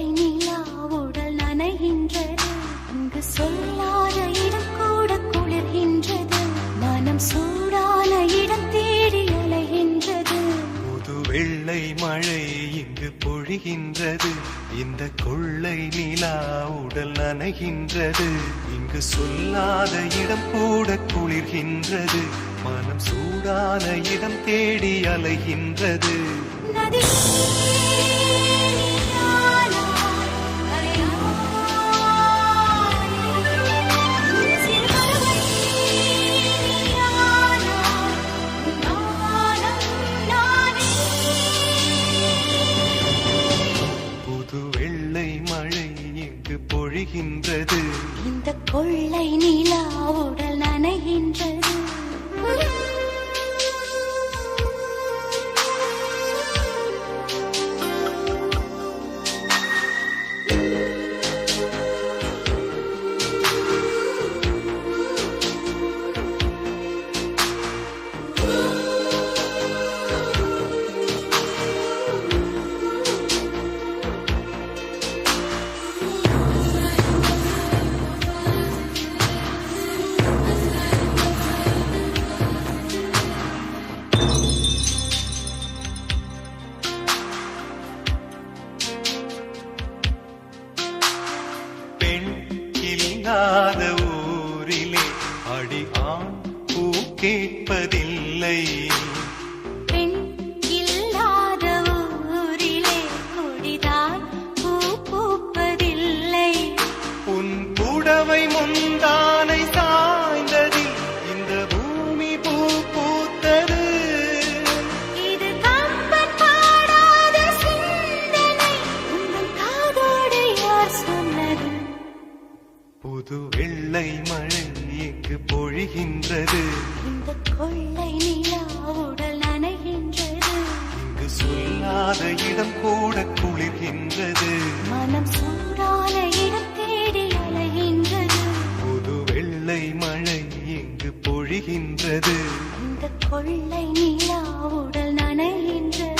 கொள்ளை நிலா உடல் நனைகின்றது. அங்கு சொல்லாத இடம் கூட குளிர்கின்றது. மனம் சூடான இடம் தேடி அலைகின்றது. புது வெள்ளை மழை இங்கு பொழிகின்றது. இந்த கொள்ளை நிலா உடல் நனைகின்றது. இங்கு சொல்லாத இடம் கூட குளிர்கின்றது. மனம் சூடான இடம் தேடி அலைகின்றது. புது வெள்ளை மழை இங்கு பொழிகின்றது. இந்த கொள்ளை நிலா உடல் நனைகின்றது. இல்லாத ஊரிலே அடி ஆண் பூ கேட்பதில்லை. பெண் இல்லாத ஊரிலே கொடிதான் பூ பூப்பதில்லை. உன் புடவை முந்தானை சாய்ந்ததில் இந்த பூமி பூ பூத்தது. இது கம்பன் பாடாத சிந்தனை. உங்கள் காதோடு யார் சொன்னது? புது வெள்ளை மழை இங்கு பொழிகின்றது. இந்த கொள்ளை நிலா உடல் நனைகின்றது. இங்கு சொல்லாத இடம் கூட குளிர்கின்றது. மனம் சூடான இடம் தேடி அலைகின்றது. புது வெள்ளை மழை இங்கு பொழிகின்றது. இந்த கொள்ளை நிலா உடல் நனைகின்றது.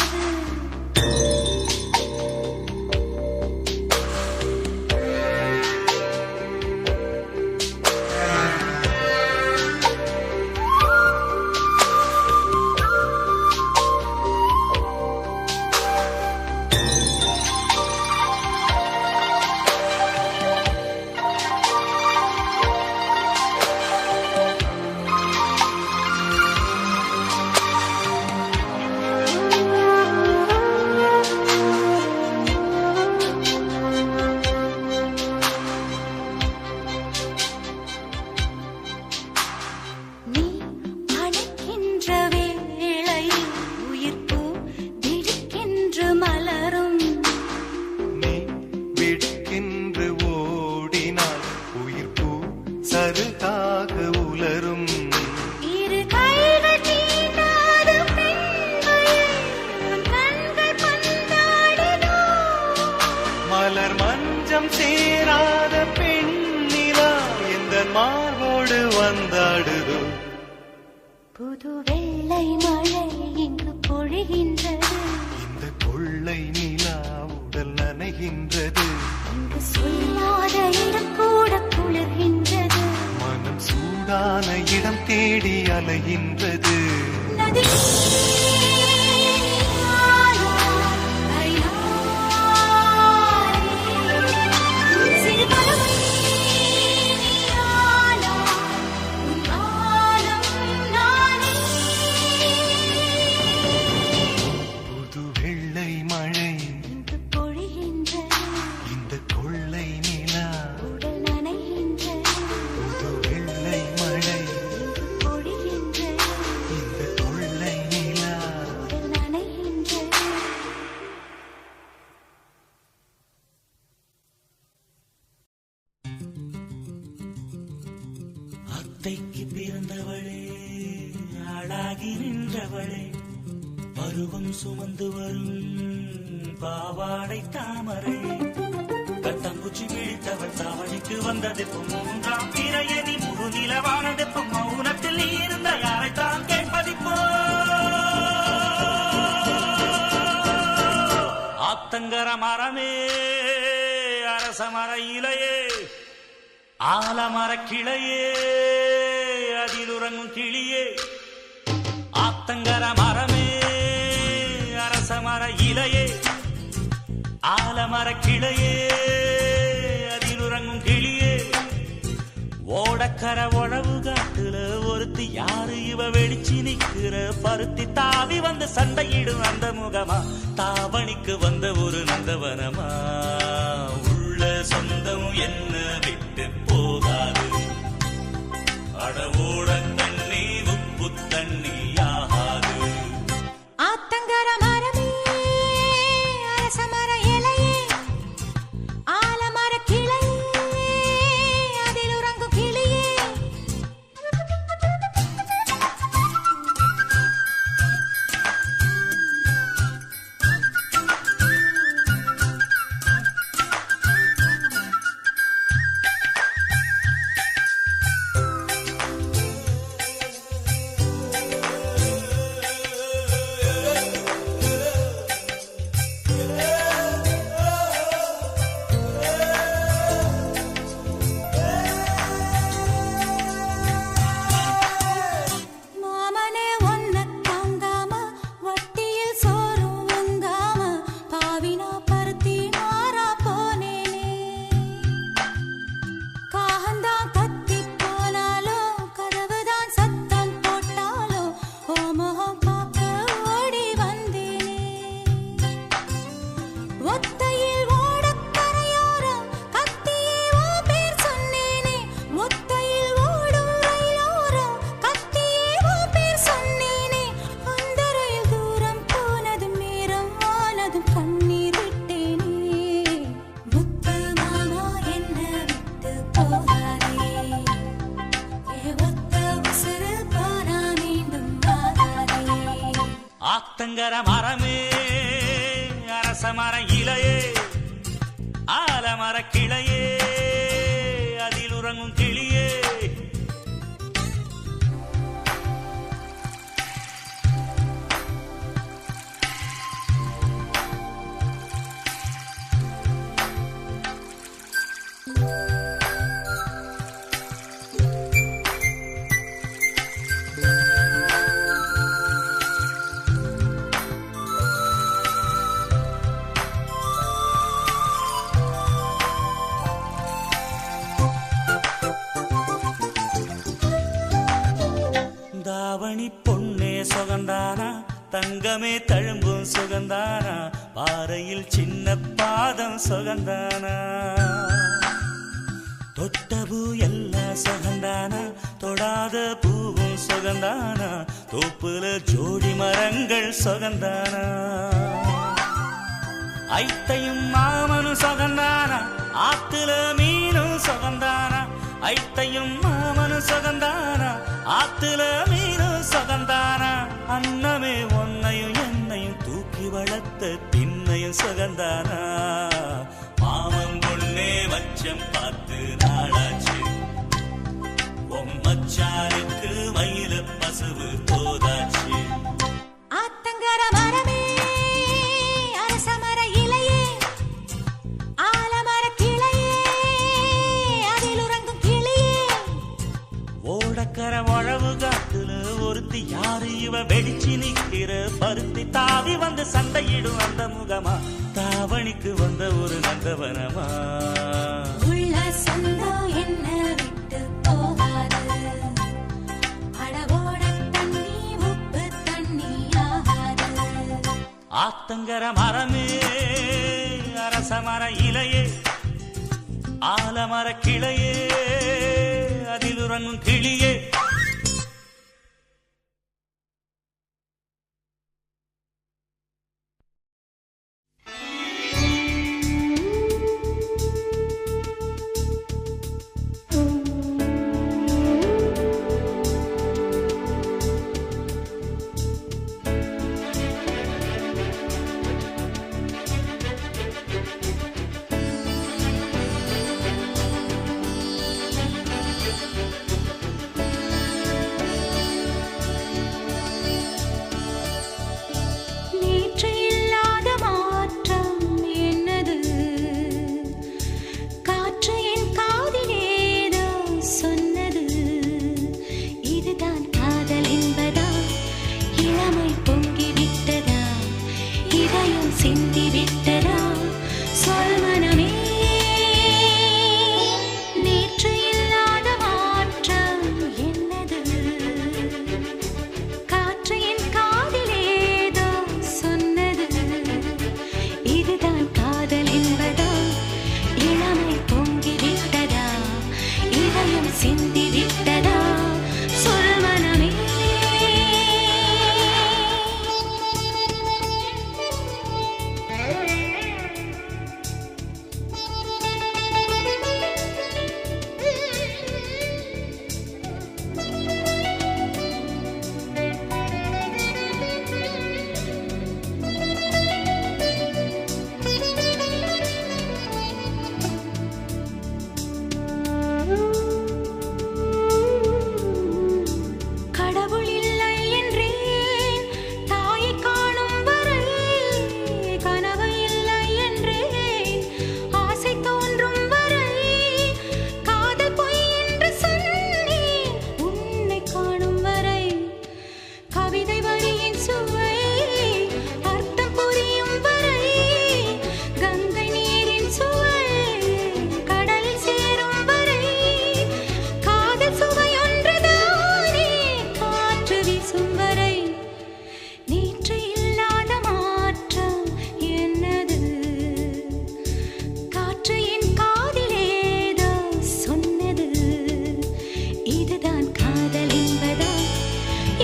சருகாக உலரும் இரு கைகள் தீண்டாத பெண்கள் கண்கள் பந்தாடினோ. மலர் மஞ்சம் சேராத பெண்ணிலா எந்த மார்போடு வந்தாடுதோ. புது வெள்ளை மழை இங்கு பொழிகின்றது. இந்த கொள்ளை நிலா உடல் நனைகின்றது. இங்கு சொல்லாத இடம் கூட குளிர்கின்றது. மனம் சூடான இடம் தேடி அலைகின்றது. புது வெள்ளை மழை இங்கு பொழிகின்றது. இந்த கொள்ளை நிலா உடல் நனைகின்றது. புது வெள்ளை மழை இங்கு பொழிகின்றது. இந்த கொள்ளை நிலா உடல் நனைகின்றது. அத்தைக்கு பிறந்தவளே, ஆளாகி நின்றவளே, பருவம் சுமந்து வரும் பாவாடை தாமரை, கட்டம்பூச்சி விழித்தவள் தாவணிக்கு வந்ததெப்போ, மூன்றாம் பிறையணி முழு நிலவானதெப்போ, மௌனத்தில் நீ இருந்த யாரைத்தான் கேட்பதிப்போ. ஆத்தங்கர மரமே அரசமர இலையே ஆலமர கிளையே அதில் உறங்கும் கிளியே ஆத்தங்கர மரமே அரசமர இலையே ஆலமர கிளையே அதில் உறங்கும் கிளியே ஓடக்கர உழவு காட்டுல ஒருத்தி யாரு இவ வெடிச்சு நிக்கிற பருத்தி தாவி வந்து சண்டையிடும் அந்த முகமா தாவணிக்கு வந்த ஒரு நந்தவனமா உள்ள சொந்தம் என்ன விட்டு போகாது அடவோட தண்ணி உப்பு தண்ணி ஆகாது ஆத்தங்கர மரமே அரசமர இலையே ஆலமர கிளையே அதில் உறங்கும் கிளியே மாமனே ஒன்ன தாங்காம வட்டியில் சோறும் உங்காம பாவினா பருத்தி மாறா போனேனே காகந்தான் கத்தி போனாலும் கதவுதான் சத்தம் போட்டாலும் ஓ முகம் பார்க்க ஓடி வந்தேனே ஒத்தையில் ஓடக்கரையோரம் கத்தியே ஓ பேர் சொன்னேனே ஒத்தையில் ஓடும் ரயிலோரம் கத்தியே ஓ பேர் சொன்னேனே அந்த ரயில் தூரம் போனதும் நேரம் ஆனதும் கண்ணீர் விட்டேனே முத்து மாமா என்ன விட்டு போகாதே ஒத்த உசுறு போனா மீண்டும் வாராதே ஆத்தங்கர மரமே அரசமர இலையே ஆலமர கிளையே அதில் உறங்கும் கிளியே தாவணி பொன்னே சுகந்தானா தங்கமே தழும்பும் சுகந்தானா பாறையில் சின்ன பாதம் சுகந்தானா தொட்டபூ எல்லாம் சுகந்தானா தொடாத பூவும் சுகந்தானா தோப்புல ஜோடி மரங்கள் சுகந்தானா ஐத்தையும் மாமனும் சுகந்தானா ஆத்துல மீனும் சுகந்தானா ஐத்தையும் மாமனும் சுகந்தானா ஆத்துல மீனும் சுகந்தானா அன்னமே ஒன்னையும் என்னையும் தூக்கி வளர்த்த திண்ணையும் சுகந்தானா மாமன் பொண்ணே மச்சம் பார்த்து நாளாச்சு மச்சாருக்கு மயில பசுவு போதாச்சு ஆத்தங்கர மரமே அரசமர இலையே ஆலமர கிளையே அதில் உறங்கும் கிளியே ஓடக்கர உழவு காட்டுல ஒருத்தி யாரு இவ வெடிச்சு நிக்கிற பருத்தி தாவி வந்து சண்டையிடும் அந்த முகமா தாவணிக்கு வந்த ஒரு நந்தவனமா உள்ள சொந்தம் என்ன விட்டு போகாது அடவோட தண்ணி உப்பு தண்ணி ஆகாது ஆத்தங்கர மரமே அரசமர இலையே ஆலமர கிளையே அதில் உறங்கும் கிளியே காற்று என் காதிலேதோ சொன்னது இதுதான் காதல் என்பதா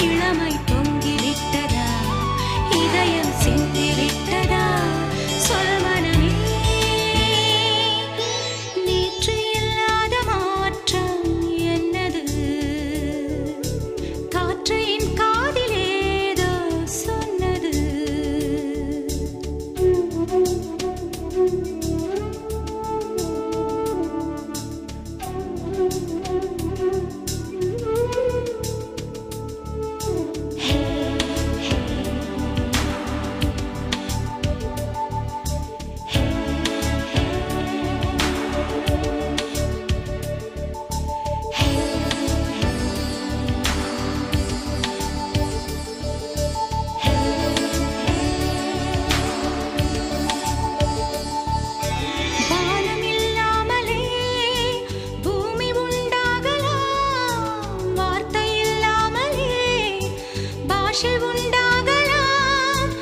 இளமை பொங்கிவிட்டதா இதயம் சிந்திவிட்டதா சொல் மனமே நேற்று இல்லாத மாற்றம் என்னது காற்று என் காதிலேதோ சொன்னது வானம் இல்லாமலே பூமி உண்டாகலாம் வார்த்தை இல்லாமலே பாஷை உண்டாகலாம்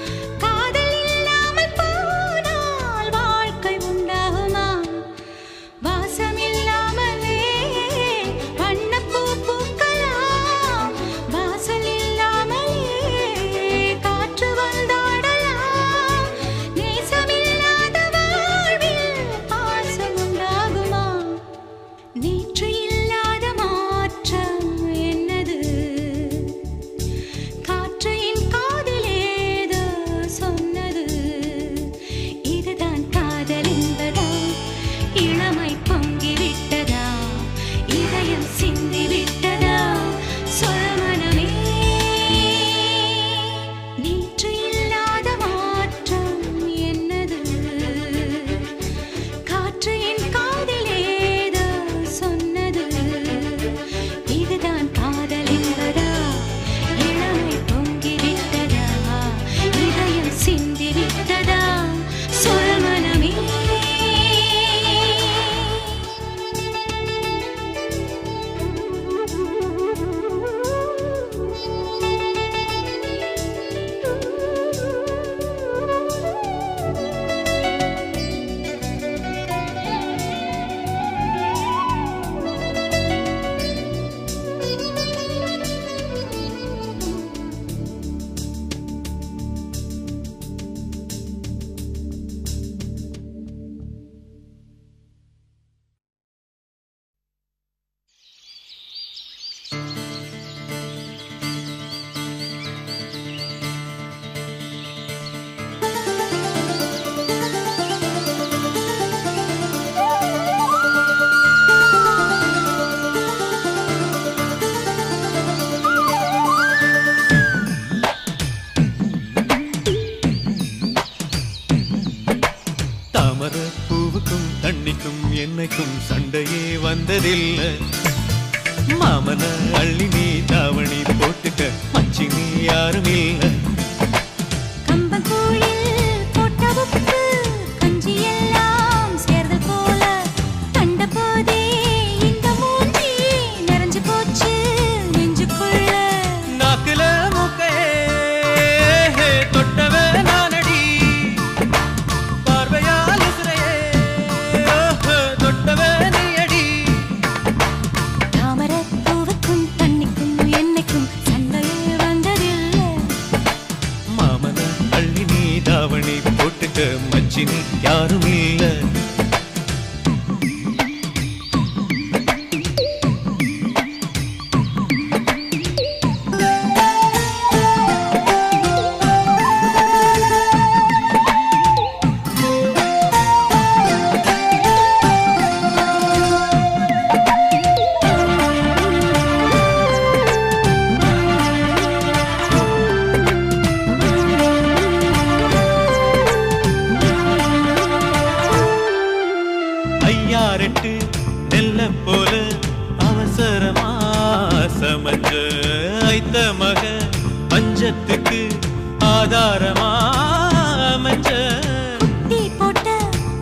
காதல் இல்லாமல் போனால் வாழ்க்கை உண்டாகுமா வாசம் இல்லாமலே வண்ணப்பூ பூக்கலாம் வாசல் இல்லாமலே காற்று வந்தாடலாம் நேசமில்லாத வாழ்வில் பாசம் உண்டாகுமா நேற்று இல்லாத மாற்றம் என்னது காற்று என் காதிலேதோ சொன்னது இதுதான் காதல் என்பதா இளமை பொங்கிவிட்டதா இதயம் சிந்திவிட்டதா சொல் மனமே நேற்று இல்லாத மாற்றம் என்னது காற்று என் காதிலேதோ சொன்னது இதுதான் காதல் என்பதா இளமை பொங்கிவிட்டதா இதயம் சிந்திவிட்டதா சொல் மனமே தாமர பூவுக்கும் தண்ணிக்கும் என்னைக்கும் சண்டையே வந்ததில்லை மாமன அள்ளி நீ தாவணி போட்டுக்க மச்சி நீ யாரும் இல்லை கம்பங்கூழில் போட்ட உப்பு கஞ்சி எல்லாம் சேர்ந்து போல கண்ட போதே இந்த மூஞ்சி நிறைஞ்சு போச்சு நெஞ்சுக்குள்ள நாக்குல மூக்கே தொட்டவே நானடி பார்வையால் உசுரையே தொட்டவே நீ அடி தாமரப் பூவுக்கும் தண்ணிக்கும் என்னைக்கும் சண்டையே வந்ததில்லை மாமன அள்ளி நீ தாவணி போட்டுக்க மச்சி நீ யாரும் இல்லை ஐயாரெட்டு நெல்ல போல அவசரமா சமஞ்ச ஐத்த மக பஞ்சத்துக்கு ஆதாரமா அமைஞ்ச குட்டி போட்ட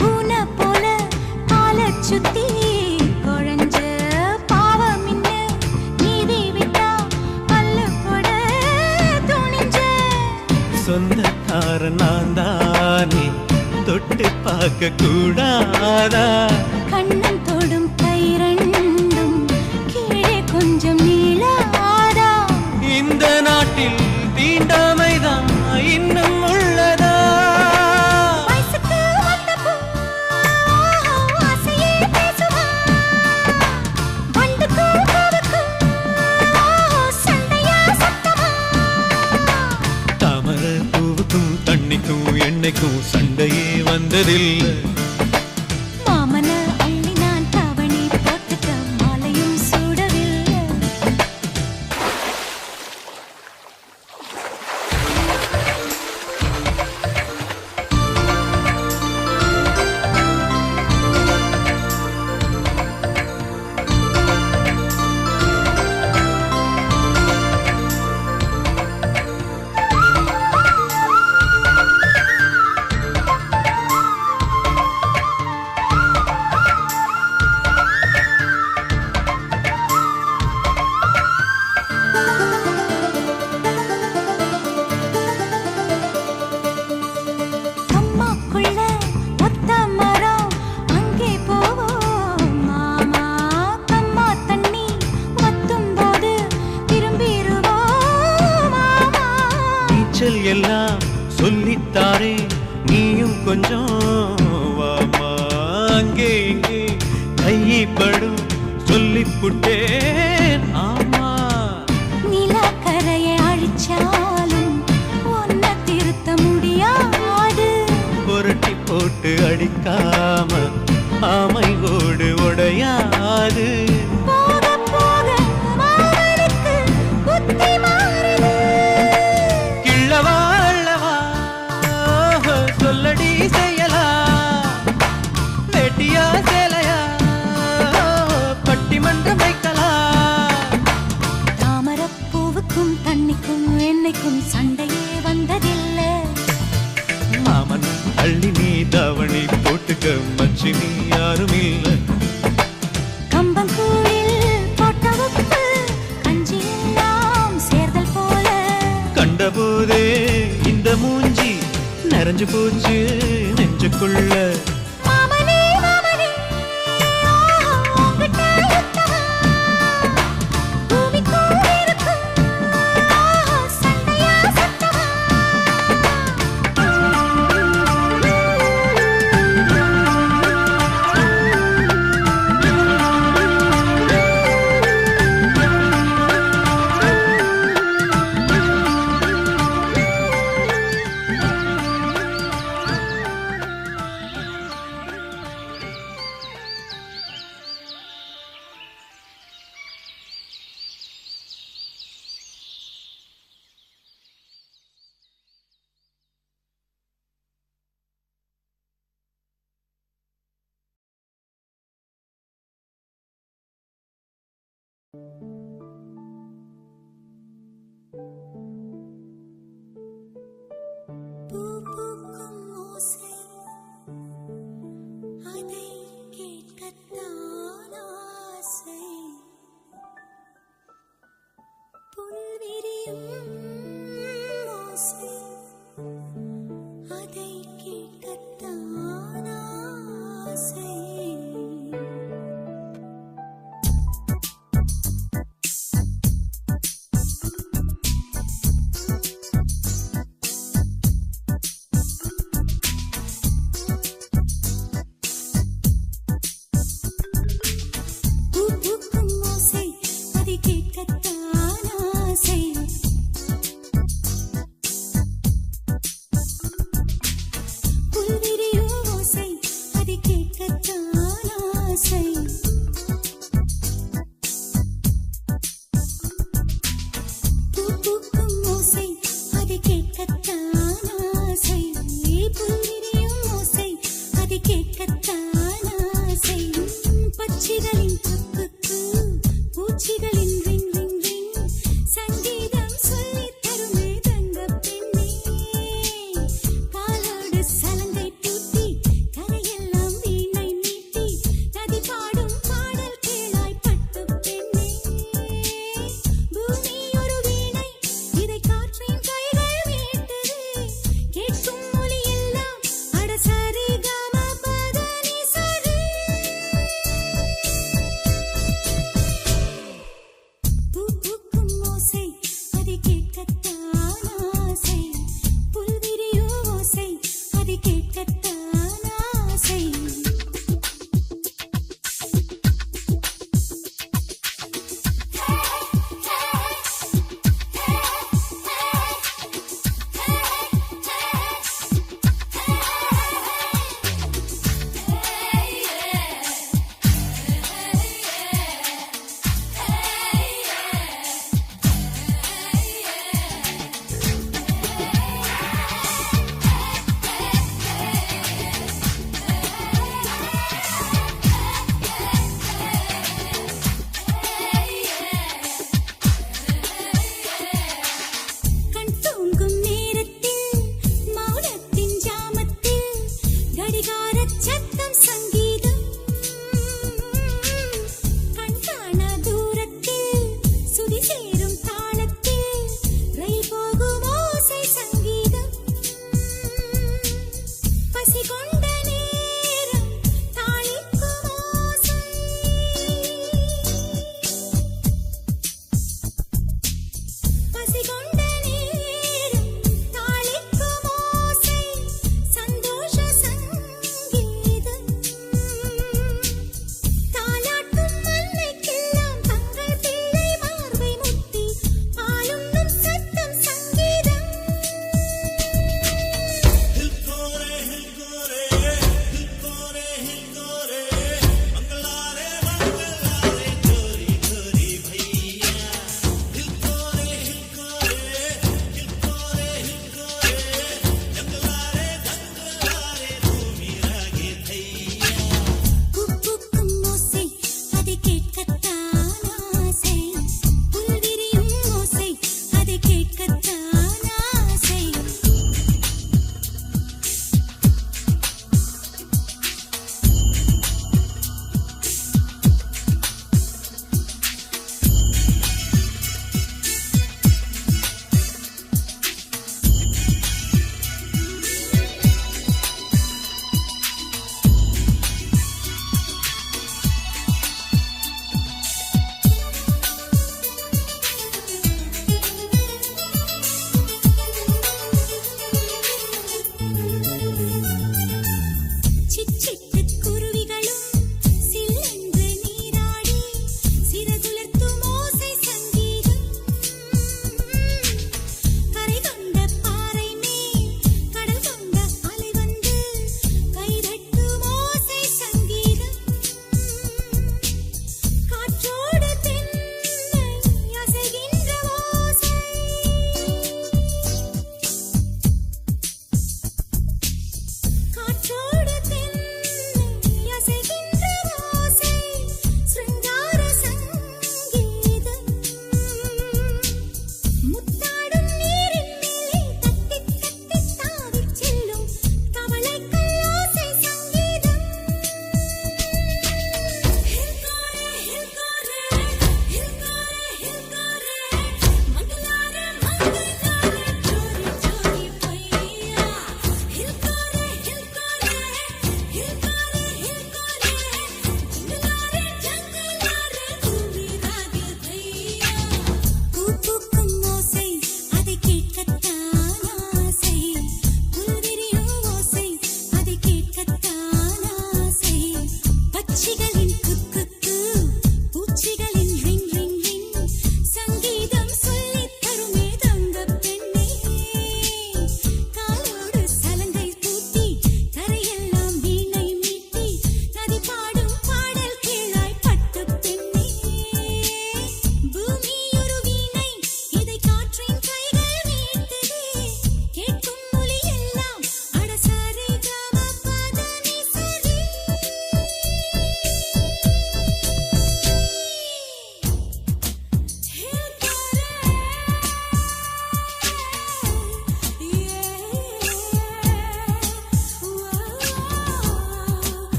பூனை போல காலை சுத்தி குழஞ்ச பாவம் இன்ன நீதி விட்டா பல்லு போட துணிஞ்ச சொந்தக்கார நான் தானே தொட்டு பார்க்க இருக்க கூடாதா கண்ணன் தொடும் கை ரெண்டும் கீழே கொஞ்சம் நீளாதா இந்த நாட்டில் தீண்டாமைதான் இன்னும் உள்ளதா வயசுக்கு வந்த பூ ஆசையே பேசுவா வண்டுக்கும் பூவுக்கும் சண்டையா சத்தமா தாமரை பூவுக்கும் தண்ணிக்கும் எண்ணெய்க்கும் சண்டையே வந்ததில்லை மாமன அள்ளி நான் தாவணி போட்டுக்க மாலையும் சூடவில்லை அம்மாக்குள்ள ஒத்த மரம் அங்கே போவோம் மாமா கம்மா தண்ணி வத்தும் போது திரும்பிடுவோம் மாமா நீச்சல் எல்லாம் சொல்லித்தாரே நீயும் கொஞ்சம் வாமா அங்கே இங்கே கைப்படும் சொல்லிப்புட்டேன் ஆமா நிலக்கரையை அழிச்சாலும் ஒன்ன திருத்த முடியாது புரட்டி போட்டு அடிக்காம ஆமை ஓடு உடையாது போக போக மாமனுக்கு புத்தி மாறுது கிள்ளவா அள்ளவா சொல்லடி செய்யலா வெட்டியா சேலையா பட்டிமன்றம் வைக்கலாம் தாமரப்பூவுக்கும் தண்ணிக்கும் எண்ணெய்க்கும் சண்டையே வந்ததில்லை மாமன் அள்ளி நீ தாவணி போட்டுக்க மச்சி நீ யாரும் இல்ல கம்பங்கூழில் போட்ட உப்பு கஞ்சி எல்லாம் சேர்தல் போல கண்டபோதே இந்த மூஞ்சி நிறைஞ்சு போச்சு நெஞ்சுக்குள்ள மாமனே மாமனே உங்கிட்ட யுத்தமா பூமிக்கும் இருக்கும் சண்டையா சத்தமா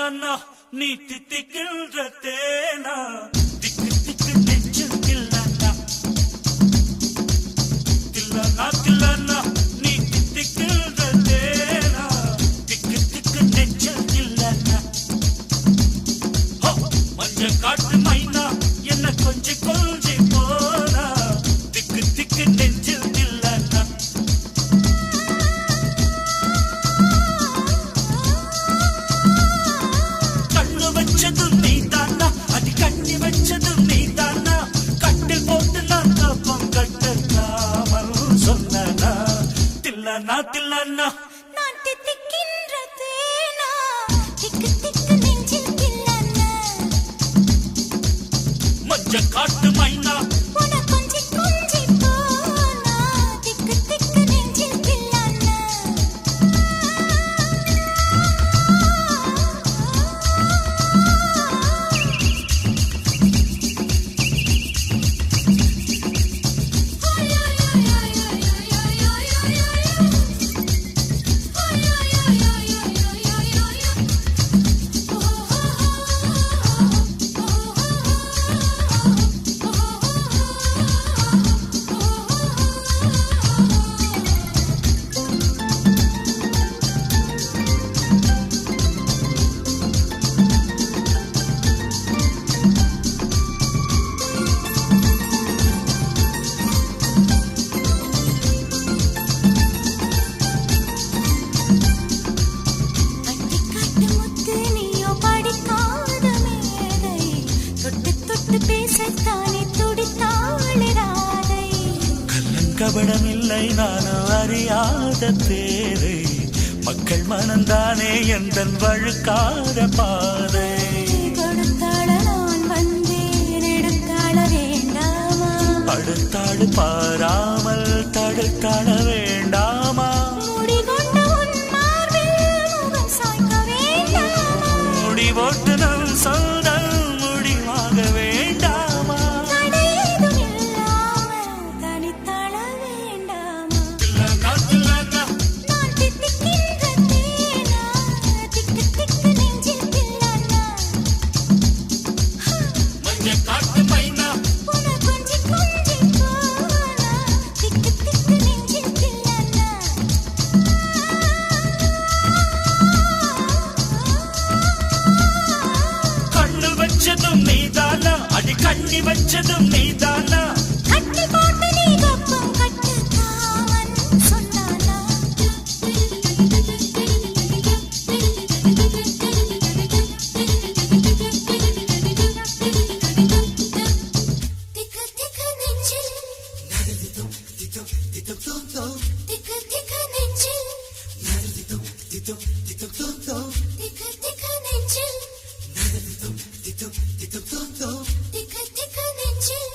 தில்லனா நீ தித்திக்கின்ற தேனா திக்கு திக்கு நெஞ்சில் தில்லனா தில்லனா தில்லனா நீ தித்திக்கின்ற தேனா திக்கு திக்கு நெஞ்சில் தில்லனா மஞ்ச காட்டு மைனா என்ன கொஞ்சி கொஞ்சி போனா திக்கு திக்கு நெஞ்சில் தில்லனா கண்ணு வச்சதும் நீதானா அது கண்ணி வச்சதும் நீதானா கட்டில் போட்டு நான் கப்பம் கட்டலாமல் சொன்னா தில்லனா தில்லனா நான் தித்திக்கின்ற தேனா திக்கு திக்கு நெஞ்சில் தில்லனா மஞ்ச காட்டு மைனா உன கொஞ்சி கொஞ்சி போனா திக்கு திக்கு நெஞ்சில் தில்லனா அட்டிக்காட்டு முத்து நீயோ படிக்காத மேதை தொட்டு தொட்டு பேசத்தானே துடித்தாளே ராதை கள்ளங்கபடம் இல்லை நானும் அறியாத தேரை மக்கள் மனந்தானே எந்தன் வழுக்காத பாதை கொடுத்தாள நான் வந்தேன் எடுத்தாள வேண்டாமா அடுத்தாடு பாராமல் தடுத்தாட வேண்டாமா முடிகொண்ட உன் மார்பில் முகம் சாய்க்க வேண்டாமா முடி போட்டு நம் சொந்தம் முடிவாக வேண்டாமா தடையேதும் இல்லாமல் தனித்தாள வேண்டாமா தில்லனா தில்லனா நான் தித்திக்கின்ற தேனா திக்கு திக்கு நெஞ்சில் தில்லனா மஞ்ச காட்டு மைனா உன கொஞ்சி கொஞ்சி போனா திக்கு திக்கு நெஞ்சில் தில்லனா கண்ணு வச்சதும் நீதானா அடி கண்ணி வச்சதும் நீதானா கட்டி போட்டு நீ கப்பம் கட்டு காமன் சொன்னானா திக்கு திக்கு நெஞ்சில் திக்கு திக்கு நெஞ்சில் திக்கு திக்கு நெஞ்சில் திக்கு திக்கு நெஞ்சில்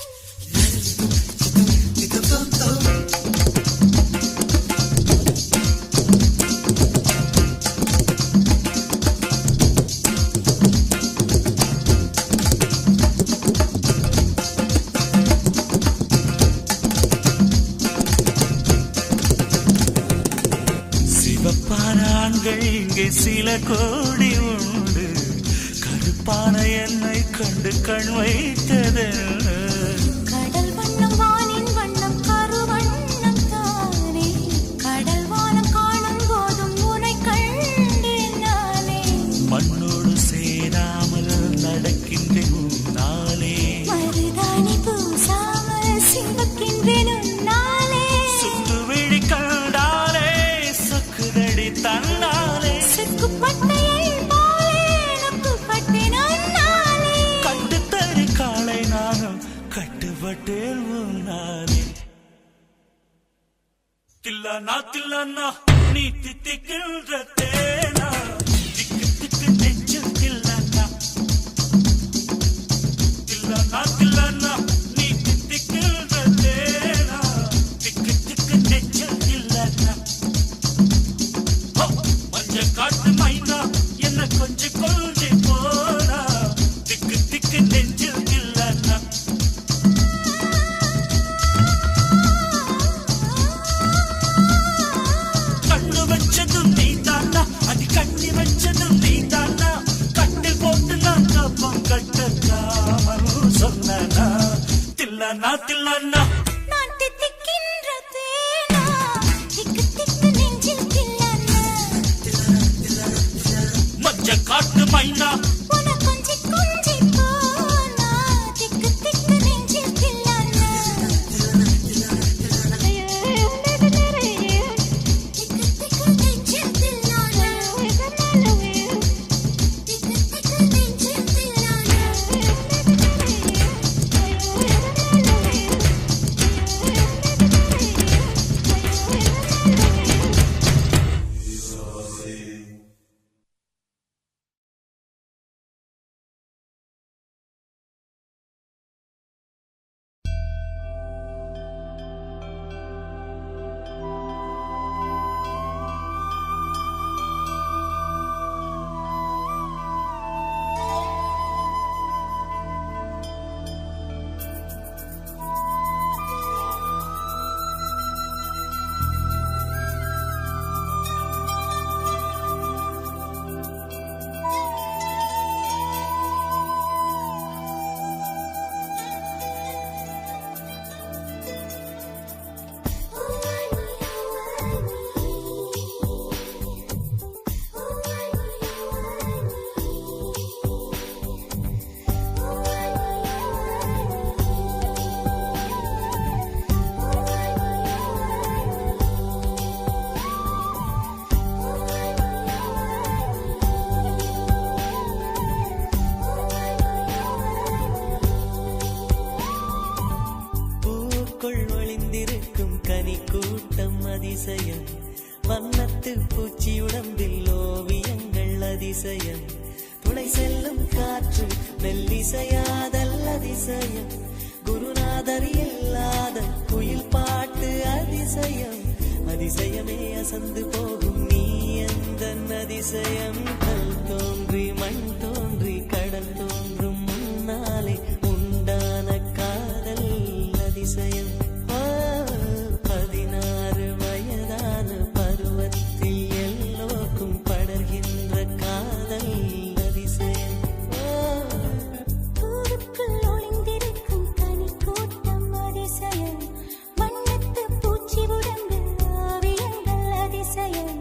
சிவப்பான ஆண்கள் இங்கே சில கோடி உண்டு கருப்பான என்னை கண்டு கண் வைத்தது கடல் வண்ணம் வானின் வண்ணம் கருவண்ணம் தானே கடல் வானம் காணும் போதும் உனை கண்டேன் நானே மண்ணோடு சேராமல் நடக்கின்றேன் உன்னாலே மருதாணி பூசாமல் சிவக்கின்றேன் உன்னாலே சுத்து விழி கண்டாலே சொக்குதடி தன்னாலே செக்குப்பட்டையை போலே நொக்குப்பட்டேன் உன்னாலே கண்டு தடி காலை நானும் கட்டுப்பட்டேன் உன்னாலே தில்லனா தில்லனா நீ தித்திக்கின்ற தேனா திக்கு திக்கு நெஞ்சில் தில்லனா தில்லனா தில்லனா நீ தித்திக்கின்ற தேனா திக்கு திக்கு நெஞ்சில் தில்லனா மஞ்ச காட்டு மைனா என்ன கொஞ்சி கொஞ்சி போனா திக்கு திக்கு நெஞ்சில் தில்லனா கண்ணு வச்சதும் நீதானா அது கண்ணி வச்சதும் நீதானா தில்லானா தில்லானா நான் தித்திக்கின்ற தேனா திக்கு திக்கு நெஞ்சில் தில்லானா மஞ்ச காட்டு மைனா உன கொஞ்சி கொஞ்சி போனா திக்கு திக்கு நெஞ்சில் தில்லானா திக்கு திக்கு நெஞ்சில் தில்லானா திக்கு திக்கு நெஞ்சில் தில்லானா அதிசயம் வண்ணத்து பூச்சி உடம்பில் ஓவியங்கள் அதிசயம் துளை செல்லும் காற்று மெல்லிசையாதல் அதிசயம் குருநாதர் இல்லாத குயில் பாட்டு அதிசயம் அதிசயமே அசந்து போகும் நீ எந்த அதிசயம் கல் தோன்றி மண் தோன்றி கடல் தோன்றும் முன்னாலே உண்டான காதல் அதிசயம் 16 வயதான பருவத்தில் எல்லோருக்கும் படர்கின்ற காதல் அதிசயம் பூவுக்குள் ஒளிந்திருக்கும் கனிக்கூட்டம் அதிசயம் வண்ணத்து பூச்சி உடம்பில் ஓவியங்கள் அதிசயம்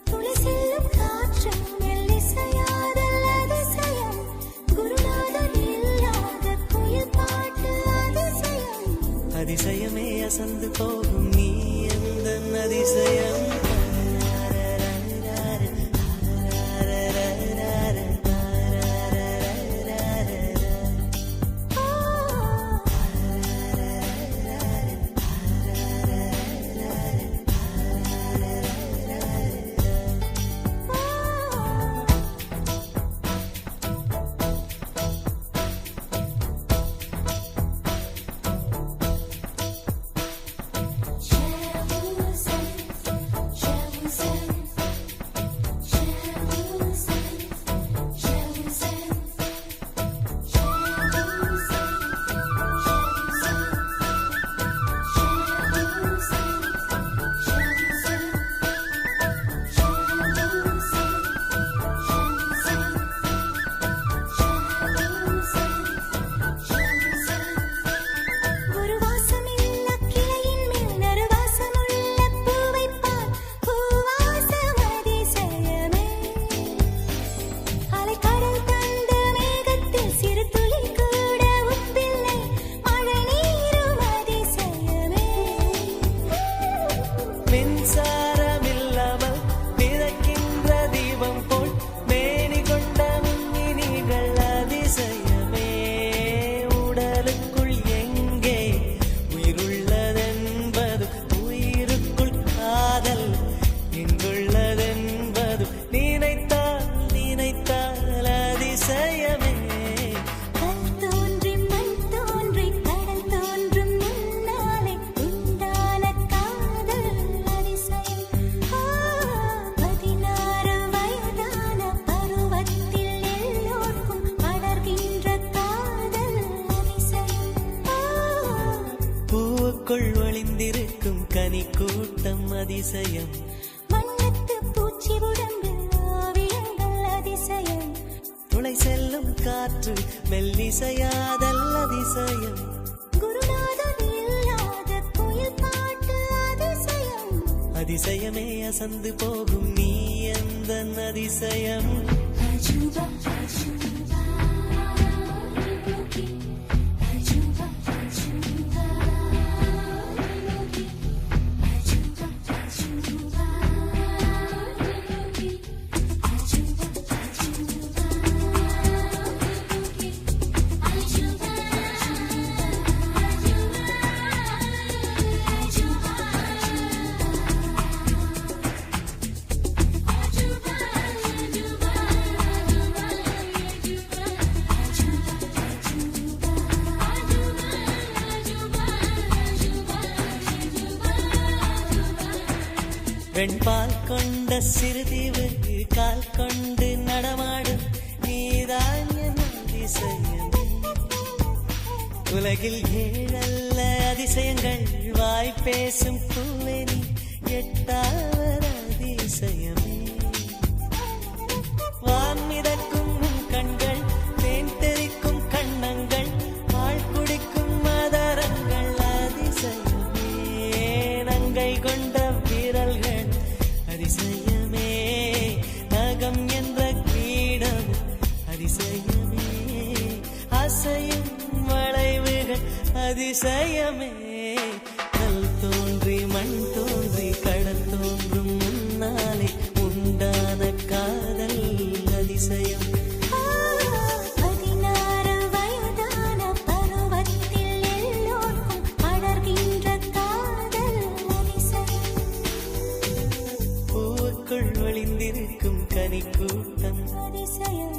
துளி செல்லும் காற்று மெல்லிசையாதல் அதிசயம் குருநாதர் இல்லாத குயில் பாட்டு அதிசயம் அதிசயமே அசந்து போகும் நீ எந்த அதிசயம் ஒளிந்திருக்கும் கனி கூட்டம் அதிசயம் வண்ணத்து பூச்சி உடம்பில் ஓவியங்கள் அதிசயம் துளை செல்லும் காற்று மெல்லிசையாதல் அதிசயம் குருநாதர் அதிசயமே அசந்து போகும் நீ எந்த அதிசயம் அஜூபா அஜூபா அஜூபா அஜூபா வெண்பால் கொண்ட சிறுதீவு கால் கொண்டு நடமாடும் நீதான் என் அதிசயம் உலகில் ஏழல்ல அதிசயங்கள் வாய் பேசும் பூவெனி எட்டாவது அதிசயமே வான் மிதக்கும் கண்கள் தேன் தெறிக்கும் கண்ணங்கள் பால் குடிக்கும் மதரங்கள் அதிசயமே நங்கை கொண்ட விரல்கள் அதிசயமே நகம் என்ற கிரீடம் அதிசயமே அசையும் வளைவுகள் அதிசயமே கல் தோன்றி மண் தோன்றி கடல் தோன்றும் முன்னாலே உண்டான காதல் அதிசயம் 16 வயதான பருவத்தில் எல்லோருக்கும் படர்கின்ற காதல் அதிசயம் பூவுக்குள் ஒளிந்திருக்கும் கனிக்கூட்டம் அதிசயம்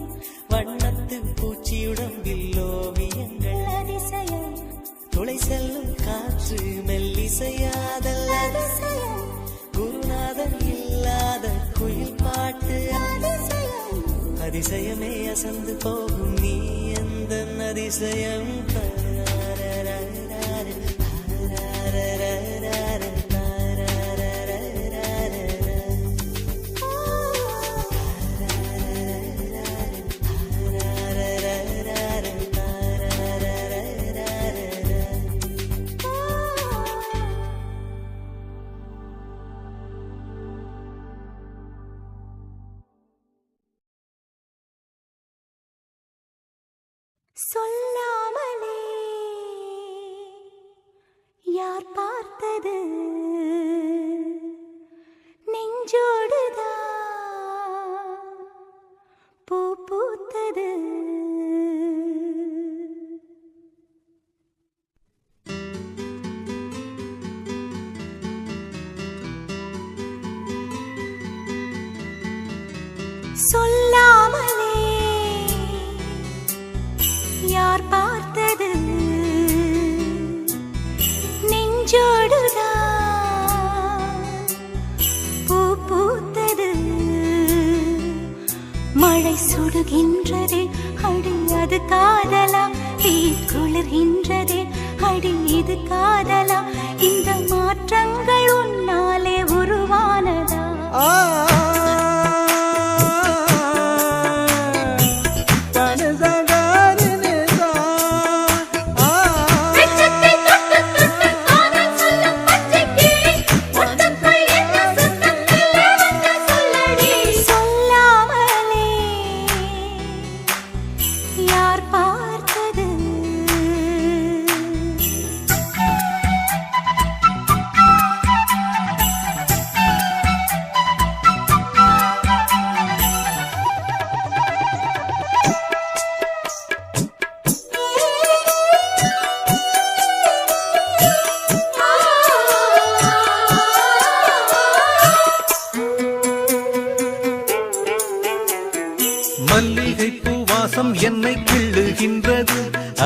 வண்ணத்து பூச்சியுடம்பில் ஓவியங்கள் அதிசயம் துளை செல்லும் காற்று மெல்லிசையாதல் அதிசயம் குருநாதன் இல்லாத குயில் பாட்டு அதிசயம் அதிசயமே அசந்து போகும் நீ எந்த அதிசயம் சொல்லாமலே யார் பார்த்தது நெஞ்சோடுதான் பூ பூத்தது சொல்லாமலே யார் பார்த்தது நெஞ்சோடுதான் பூ பூத்தது மழை சுடுகின்றதே அடி அது காதலா தீ குளிர்கின்றதே அடி இது காதலா இந்த மாற்றங்கள் உன்னாலே உருவானதா சொல்லாமலே யார் பார்த்தது மல்லிகை பூவாசம் என்னை கிள்ளுகின்றது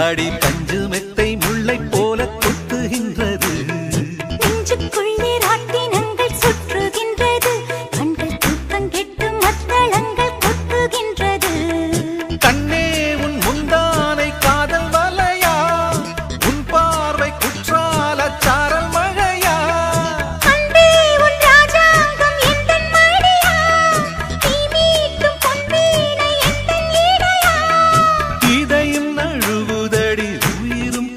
அடி பஞ்சு மெத்தை முல்லை போல கொத்துகின்றது நெஞ்சுக்குள்ளே ராட்டினங்கள் சுற்றுகின்றது கண்கள் தூக்கம் கெட்டு மத்தளங்கள் கொட்டுகின்றது கண்ணே உன் முந்தானை காதல் வலையா உன் பார்வை குற்றால சாரல் மழையா அன்பே உன் ராஜாங்கம் எந்தன் மடியா நீ மீட்டும் பொன்வீணை எந்தன் இடையா இதயம் நழுவுதடி உயிரும்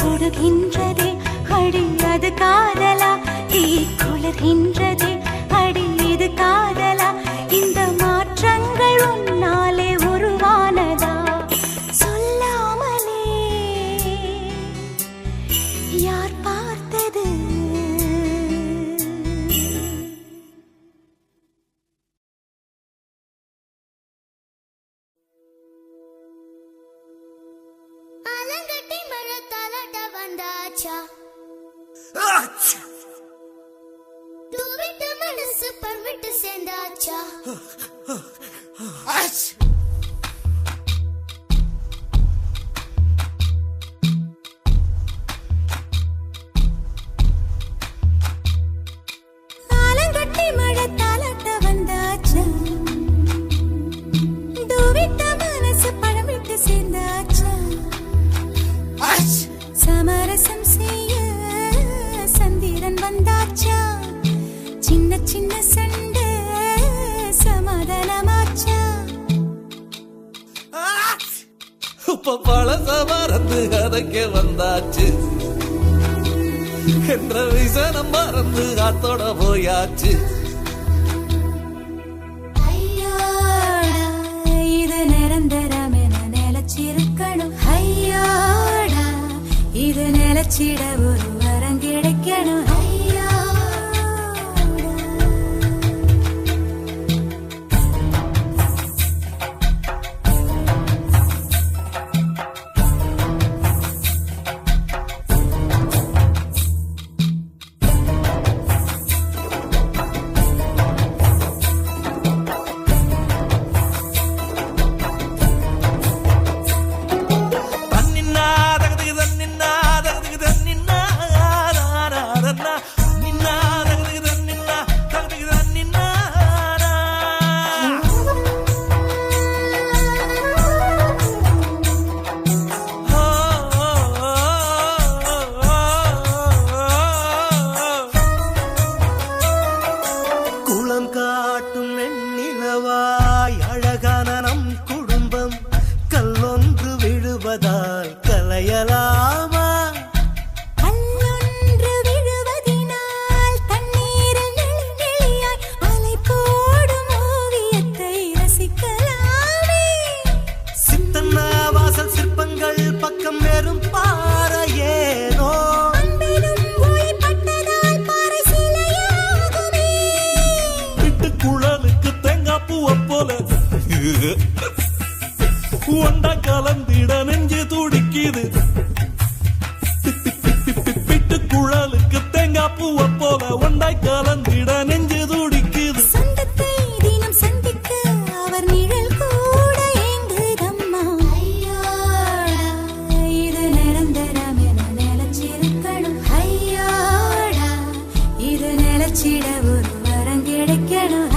சுடுகின்றதே அடி அது காதலா தீ குளிர்கின்றதே அடி இது காதலா இந்த மாற்றங்கள் உன்னாலே உருவானதா சொல்லாமலே யார் பார்த்தது ஆலங்கட்டி மரத்தாலாட்ட வந்தாச்சா தூவிட்டு மனசு பர்விட்டு சேர்ந்தாச்சா ஆலங்கட்டி மரத்தாலாட்ட வந்தாச்சா தூவிட்ட மனசு பழமிட்டு சேர்ந்தாச்சா சமரசம் செய்ய சந்திரன் வந்தாச்சா சின்ன சின்ன சண்டை சமாதானமாச்சா இப்ப பழச மறந்து கதைக்க வந்தாச்சு என்ற விசனம் மறந்து காத்தோட போயாச்சு ஐயோடா இது நிரந்தரம் என நிலச்சிருக்கணும் ஐயோடா இது நிலச்சிட ஒரு வரம் கிடைக்கணும் ஐயோடா கலையலாமா கல்லொன்று விழுவதினால் தண்ணீரில் நெளிநெளியாய் அலை போடும் ஓவியத்தை ரசிக்கலாமே. சித்தன்னா வாசல் சிற்பங்கள் பக்கம் வெறும் பாறையேனோ அன்பிலும் ஓய்பட்டதால் பாறை சிலையாகுமே. விட்டு குழலுக்கு தேங்காய் பூவை போல ஒண்டா கலந்திட நெஞ்சு துடிக்குது. பிட்டு குழலுக்கு தேங்காய் பூவை போல ஒண்டாய் கலந்திட நெஞ்சு துடிக்குது. சொந்தத்தை தினம் சந்திக்க அவர் நிழல் கூட ஏங்குதம்மா. ஐயோடா இது நிரந்தரம் என நிலச்சிருக்கணும். ஐயோடா இது நிலச்சிட ஒரு வரம் கிடைக்கணும்.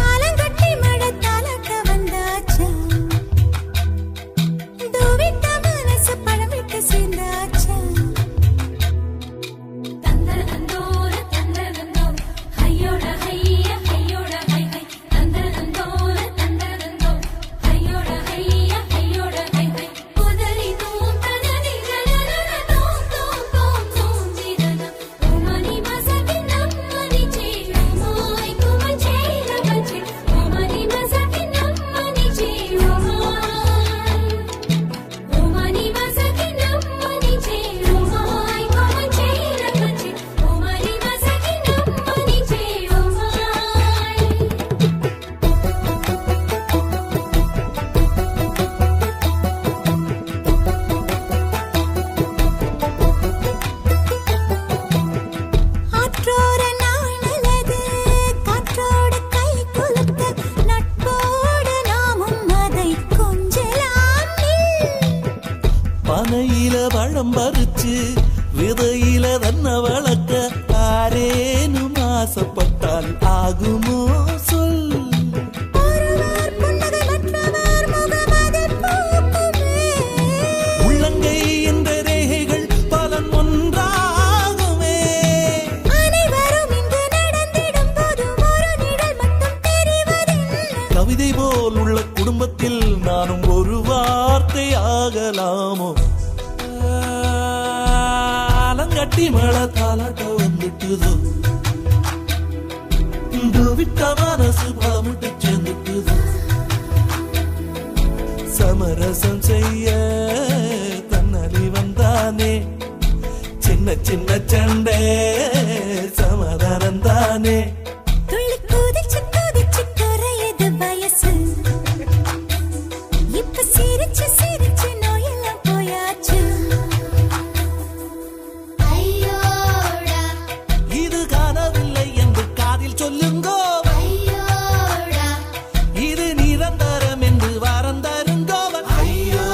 ஆலங்கட்டி மழை தாலாட்ட வந்தாச்சா, தூவிட்ட மனசு பழமிட்டு சேர்ந்தாச்சா. கவிதை போல் உள்ள குடும்பத்தில் நானும் ஒரு வார்த்தை ஆகலாமோ ஆலங்கட்டி மழை தாலாட்ட வந்துட்டுதோ விட்ட மனசு பாமிட்டு சேர்ந்துட்டுதோ சமரசம் செய்ய தன்னடி வந்தானே சின்ன சின்ன சண்டை சமாதானம் தானே துள்ளி குதிச்சு குதிச்சு குறையுது வயசு இப்ப சிரிச்சு சிரிச்சு நோயெல்லாம் போயாச்சு ஐயோடா இது காணவில்லை என்று காதில் சொல்லுங்கோ ஐயோடா இது நிரந்தரம் என்று வாரம் தருங்கோவன் ஐயோ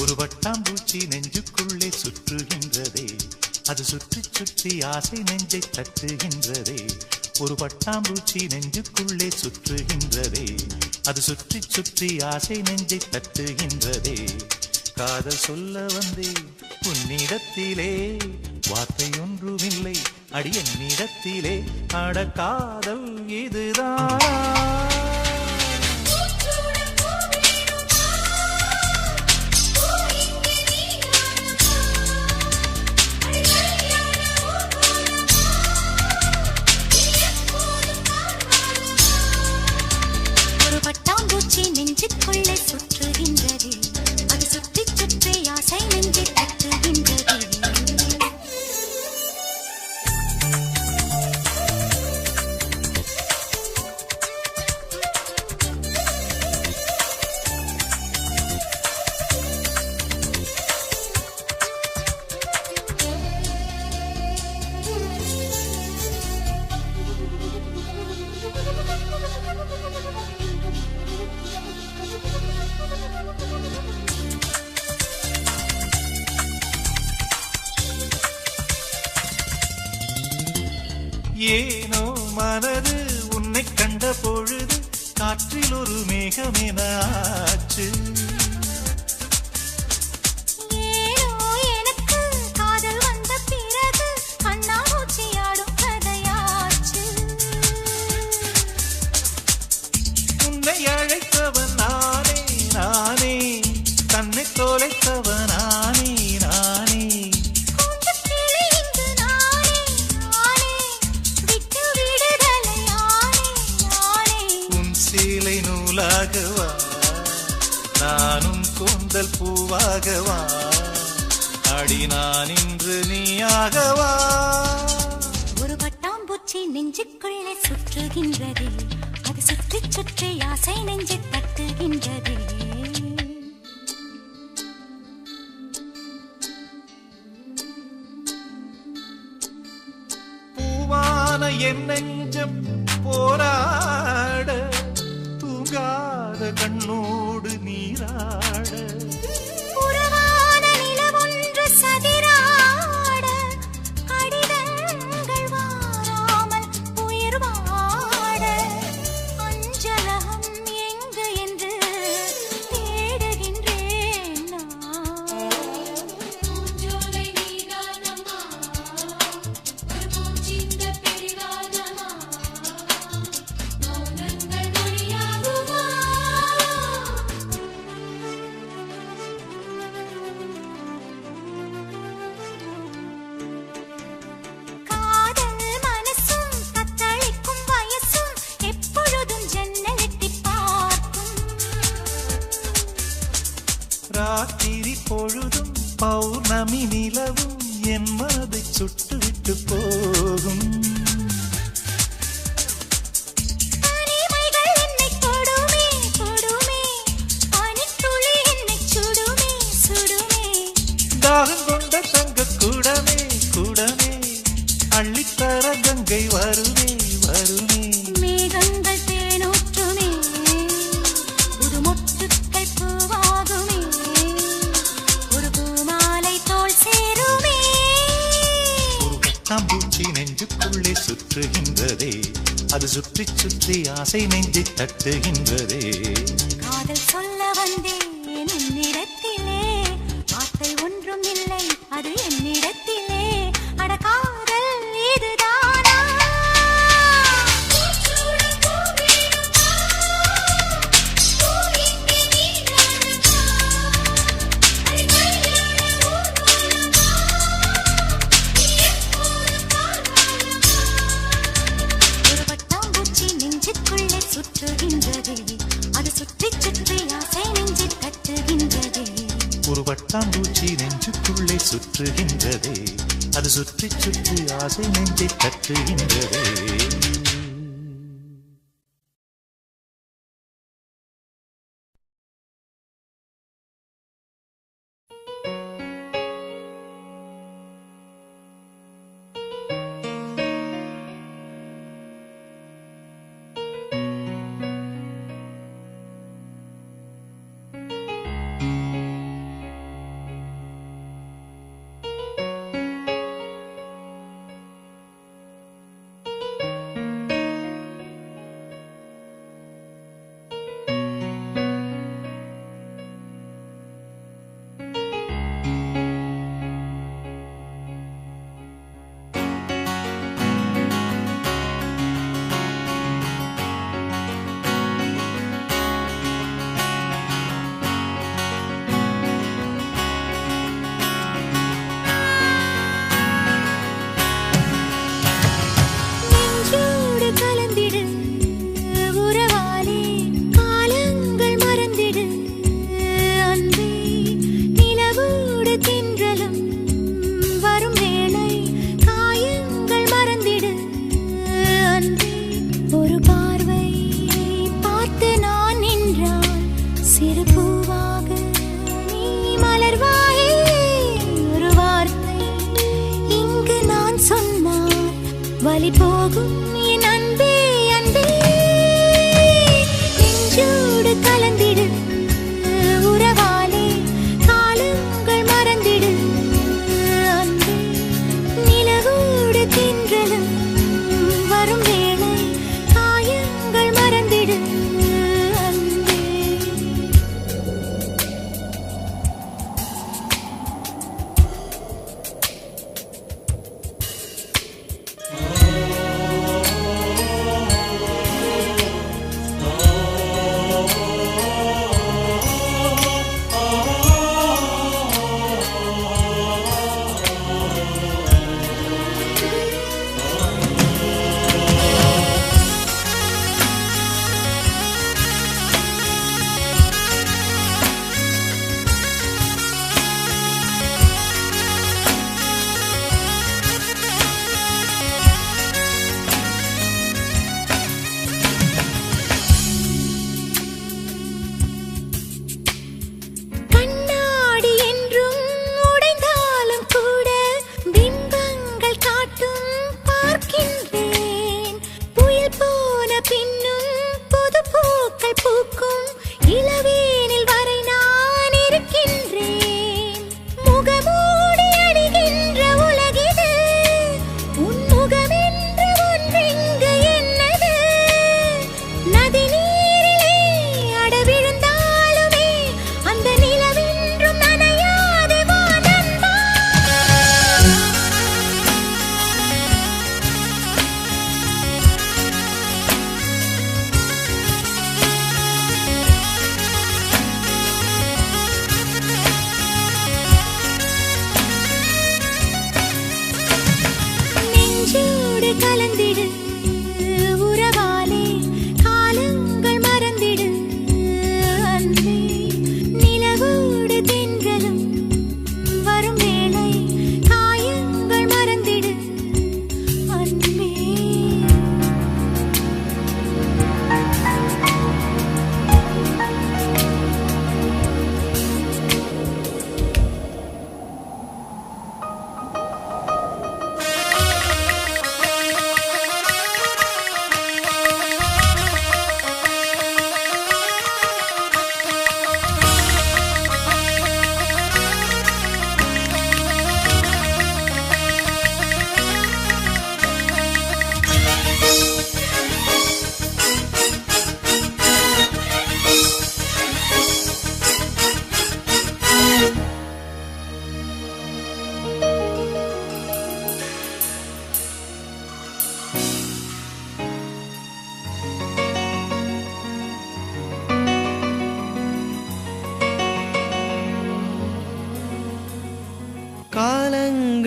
ஒரு வட்டாம்பூச்சி நெஞ்சுக்குள்ளே சுற்றுகின்றதே அது சுற்றி சுற்றி ஆசை நெஞ்சை தட்டுகின்றதே ஒரு பட்டாம்பூச்சி நெஞ்சுக்குள்ளே சுற்றுகின்றதே அது சுற்றி சுற்றி ஆசை நெஞ்சை தட்டுகின்றதே காதல் சொல்ல வந்தே உன்னிடத்திலே வார்த்தை ஒன்றுமில்லை அடி என்னிடத்திலே அட காதல் இதுதான் ஒரு பட்டாம்பூச்சி நெஞ்சுக்குள்ளே சுற்றுகின்றது அது சுற்றி சுற்றி ஆசை நெஞ்சை தட்டுகின்றது ஏனோ மனது உன்னை கண்ட பொழுது காற்றில் ஒரு மேகமென ஆச்சு ஏனோ எனக்கு காதல் வந்த பிறகு கண்ணாமூச்சியாடும் கதையாச்சு உன்னை அழைத்தவன் நானே நானே தன்னை தொலைத்தவன் நானே நானே கொஞ்சம் கிளி இங்கு நானே நானே விட்டு விடுதலை யானே யானே உன் சீலை நூலாகவா நானும் கூந்தல் பூவாகவா அடி நான் இன்று நீயாகவா ஒரு பட்டாம்பூச்சி நெஞ்சுக்குள்ளே சுற்றுகின்றது அது சுற்றி சுற்றி ஆசை நெஞ்சை தட்டுகின்றது பூவான என் நெஞ்சம் போராட தூங்காத கண்ணோடு நீராட உறவான நிலவொன்று சதிராட கடிதங்கள் வாராமல் உயிர் வாட அஞ்சலகம் எங்கு என்று தேடுகின்றேன் நான். பூஞ்சோலை நீதானம்மா, ஒரு பூச்சிந்த பிரிவானம்மா, மௌனங்கள் மொழியாகுமா? காதல் மனசும் தத்தளிக்கும் வயசும் எப்பொழுதும் ஜன்னலெட்டி பார்க்கும் ராத்திரி பொழுதும் பௌர்ணமி நிலவும் என் மனதை சுட்டுவிட்டு போகும் தனிமைகள் சுற்றுகின்றதே அது சுற்றி சுற்றி ஆசை நெஞ்சை தட்டுகின்றதே காதல் சொல்ல வந்தேன் என்னிடத்திலே வார்த்தை ஒன்றும் இல்லை அது என்னிடத்திலே அட காதல் இதுதானா ஒரு பட்டாம்பூச்சி நெஞ்சுக்குள்ளே சுற்றுகின்றதே அது சுற்றி சுற்றி ஆசை நெஞ்சை தட்டுகின்றதே ஒரு பட்டாம்பூச்சி நெஞ்சுக்குள்ளே சுற்றுகின்றதே அது சுற்றி சுற்றி ஆசை நெஞ்சை தட்டுகின்றதே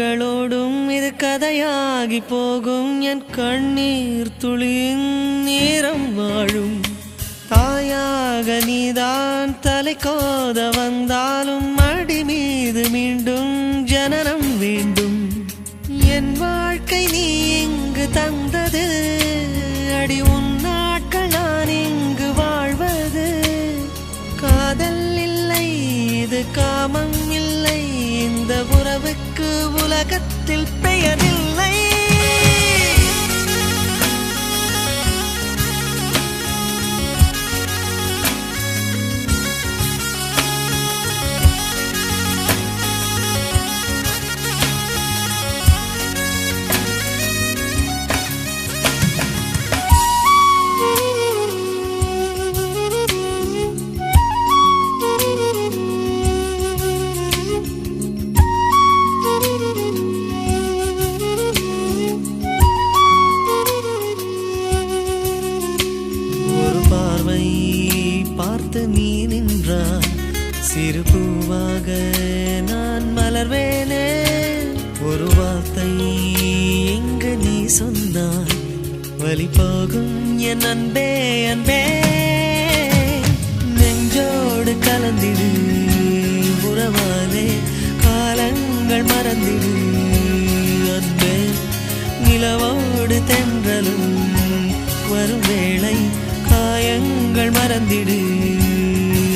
காலங்களோடும் இது கதையாகி போகும் என் கண்ணீர் துளியின் நேரம் வாழும் தாயாக நீதான் தலை கோத வந்தாலும் அடி மீது மீண்டும் ஜனனம் வேண்டும் என் வாழ்க்கை நீ இங்கு தந்தது அடி உன் நாட்கள் நான் இங்கு வாழ்வது காதல் இல்லை இது காமம் இல்லை இந்த உறவுக்கு உலகத்தில் பெயரில்லை பார்த்து நீ நின்றாய் சிறு பூவாக நான் மலர்வேனே ஒரு வார்த்தை எங்கு நீ சொன்னாய் வலி போகும் என் அன்பே அன்பே நெஞ்சோடு கலந்திடு உறவாலே காலங்கள் மறந்திடு அன்பே நிலவோடு தென்றலும் வரும் வேளை காயங்கள் மறந்திடு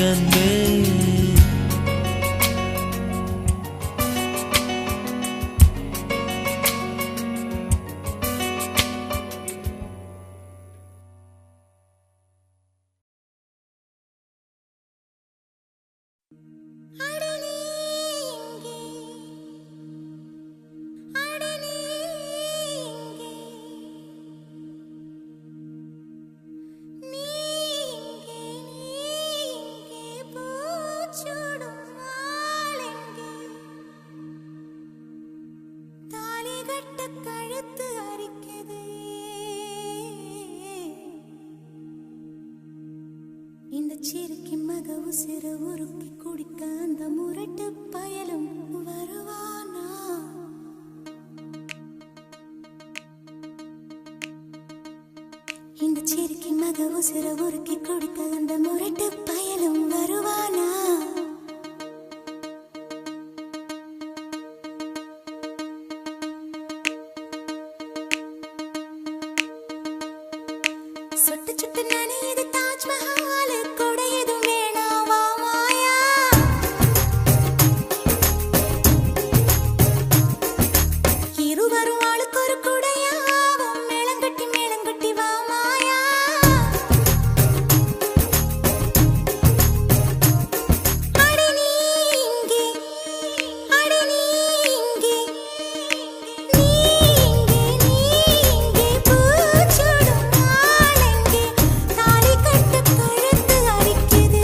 அன்பே இந்த சிறுக்கி மக உசிர உருக்கி குடிக்க அந்த முரட்டு பயலும் வருவானா இந்த சிறுக்கி மக உசிர உருக்கி குடிக்க அந்த முரட்டு பயலும் வருவானா சுட்டு சுட்டு நனையுது தாஜ்மஹால் கொடையதும் வேணாவா மாயா இருவரும் ஆளுக்கு ஒரு குடையாவும் மேளங்கட்டி வா மாயா அடி நீ இங்கே அடி நீ இங்கே நீ இங்கே பூச்சூடும் தாலி கட்டு கழுத்து அரிக்குது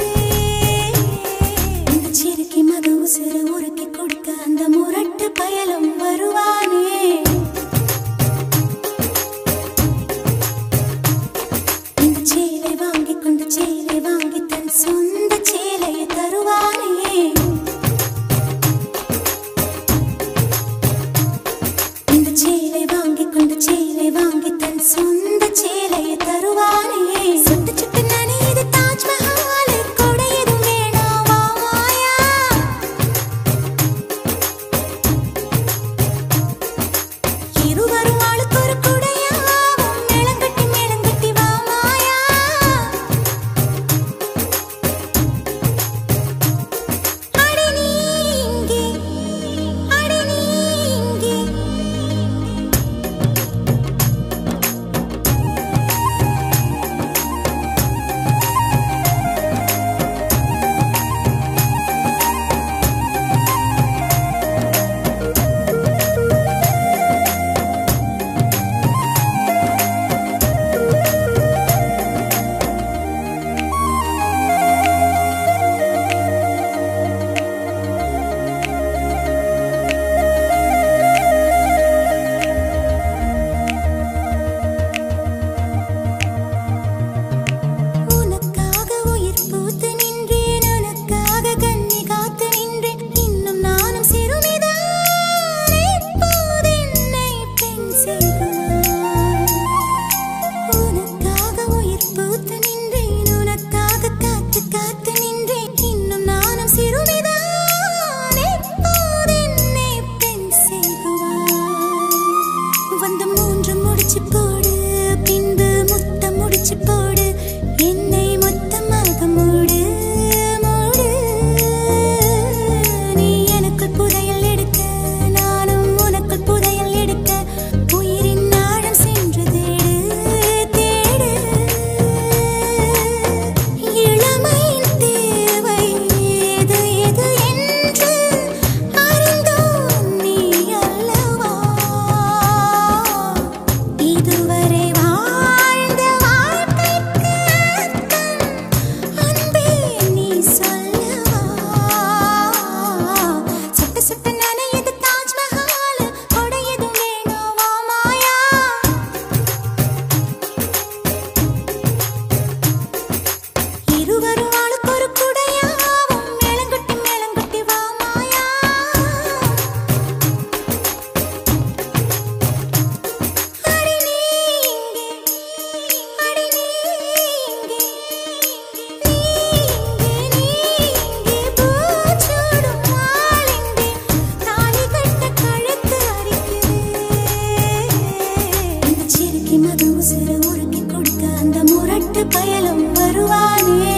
முரட்டு பயலும் வருவானே.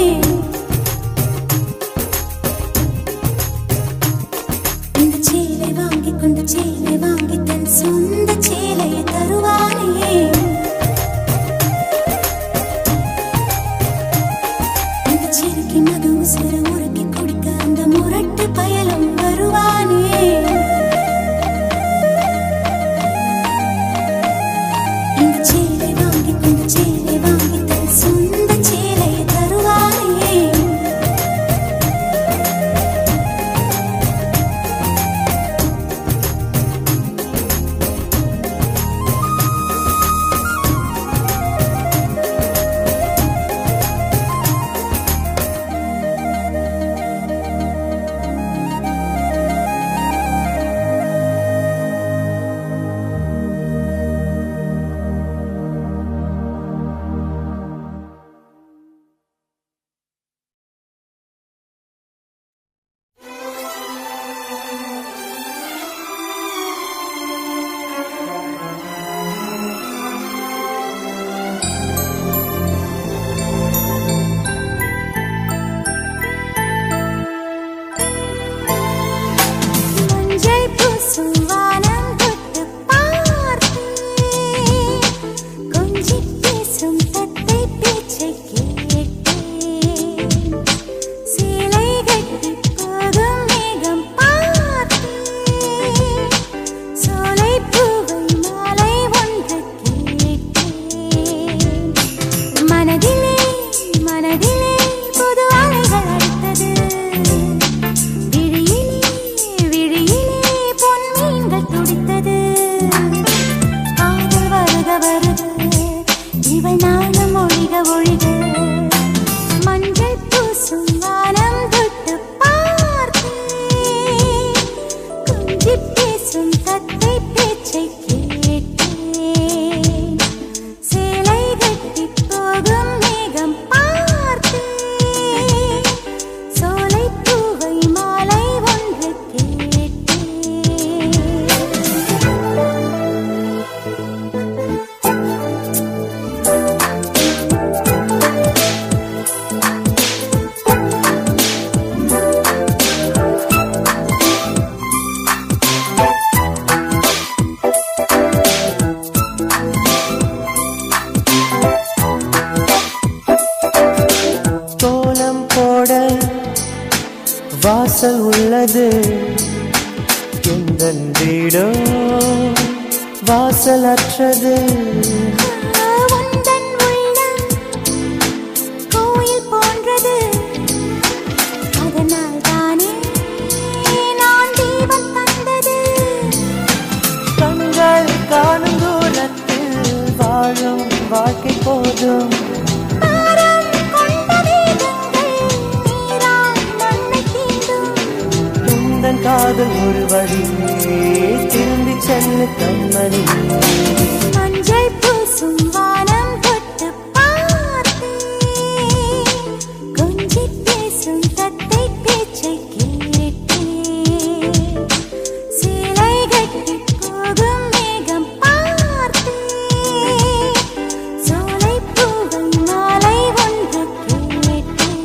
இந்த சேலை வாங்கி கொண்டு சேலை வாங்கி தன் சொந்த சேலையை தருவானே. இந்த சிறுக்கி மது உசுர உருக்கி குடிக்க அந்த முரட்டு பயலும் வருவானே. இந்த சேலை வாங்கி கொண்டு சேலை வாங்கி தன் சொந்த சேலையை தருவானே. மஞ்சள் பூசும் வானம் தொட்டு பார்த்தேன். கொஞ்சி பேசும் தத்தை பேச்சை கேட்டேன். சேலை கட்டி போகும் மேகம் பார்த்தேன். சோலை பூவை மாலை ஒன்று கேட்டேன். மனதிலே மனதிலே புது அலைகள் அடித்தது. விழியிலே பொன்மீன்கள் துடித்தது. காதல் வருக வருக இவள் நானும் ஒழிக ஒழிக. மஞ்சள் பூசும் வானம் தொட்டு பார்த்தேன். கொஞ்சி பேசும் தத்தை பேச்சை கேட்டேன். சேலை கட்டி போகும் மேகம் பார்த்தேன். சோலை பூவை மாலை ஒன்று கேட்டேன். கோலம் போட வாசல் உள்ளது. எந்தன் வீடோ வாசலற்றது. உந்தன் உள்ளம் கோயில் போன்றது. அதனால் தானே நான் தீபம் தந்தது. கண்கள் காணும் தூரத்தில் வாழும் வாழ்க்கை போதும். பாரம் கொண்ட வேதங்கள் நீரால் மண்ணை தீண்டும். உந்தன் காதல் ஒரு வழி திரும்பி செல்லு கண்மணி. மஞ்சள் பூசும் வானம் தொட்டு பார்த்தேன். கொஞ்சி பேசும் தத்தை பேச்சை கேட்டேன். சேலை கட்டி போகும் மேகம் பார்த்தேன். சோலை பூவை மாலை ஒன்று கேட்டேன்.